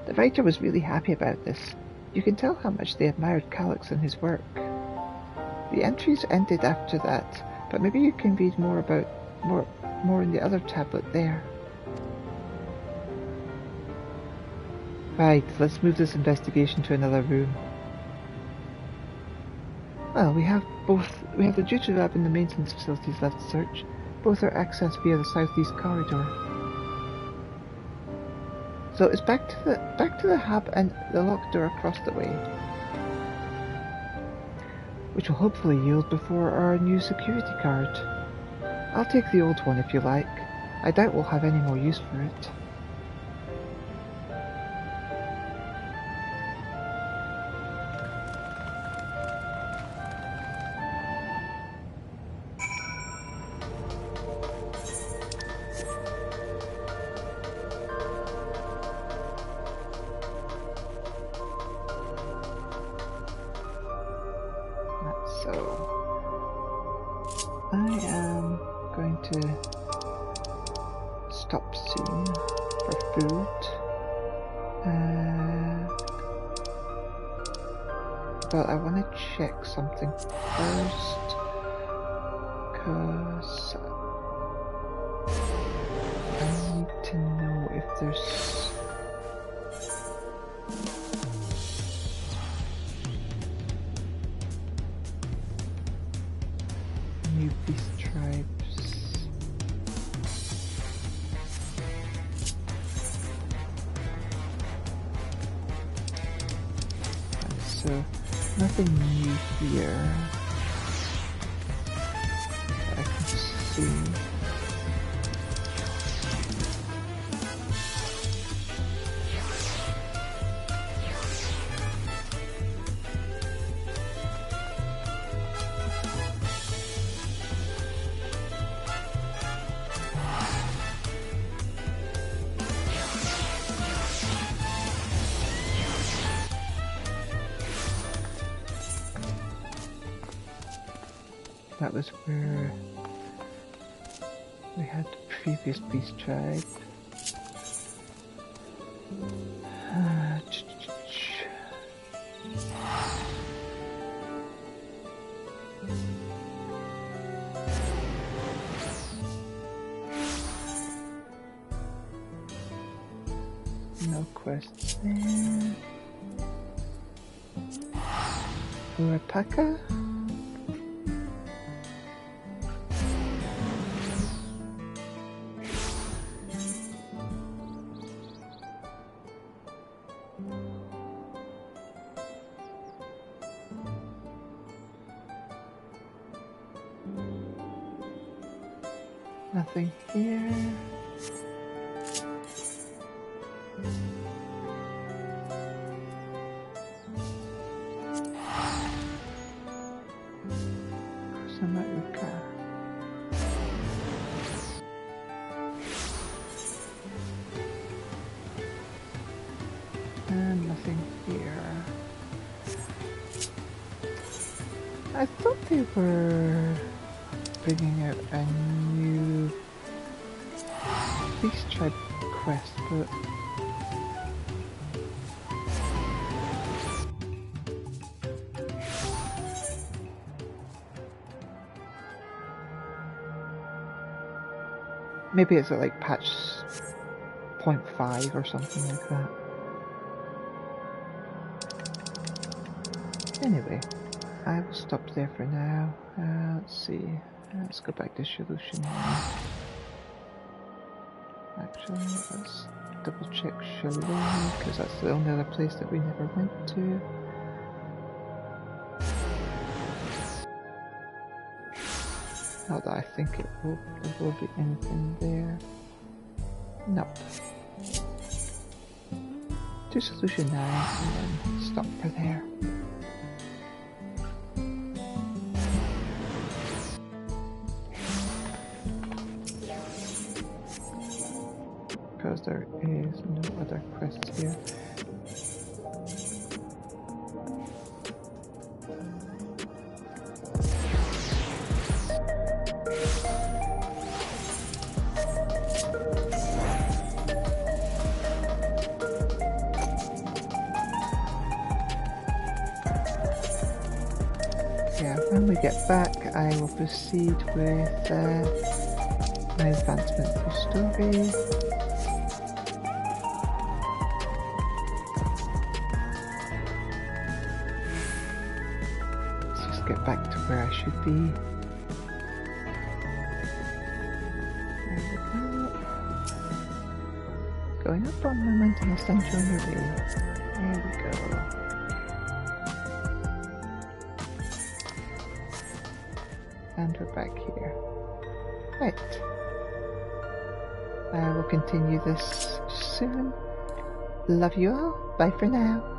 The writer was really happy about this. You can tell how much they admired Calix and his work. The entries ended after that, but maybe you can read more in the other tablet there. Right, let's move this investigation to another room. Well, we have the duty lab and the maintenance facilities left to search. Both are accessed via the southeast corridor. So it's back to the hub and the locked door across the way, which will hopefully yield before our new security card. I'll take the old one if you like. I doubt we'll have any more use for it. But I want to check something first, because I need to know if there's... New beast tribes. so nothing new here that I can see. That was where we had the previous beast tribe. No quests there. Urapaka? Nothing here. Samauka. And nothing here. I thought they were bringing out a new beast tribe quest, but maybe it's at like patch 0.5 or something like that. Anyway, I will stop there for now. Let's see. Let's go back to Solution now. Actually, let's double check Shalom, because that's the only other place that we never went to. Not that I think there will be anything there. Nope. To Solution 9 and then stop for there. Because there is no other quests here. Yeah, when we get back, I will proceed with my advancement through story. Get back to where I should be. There we go. Going up on moment and I'll send you on your way. There we go. And we're back here. Right. I will continue this soon. Love you all. Bye for now.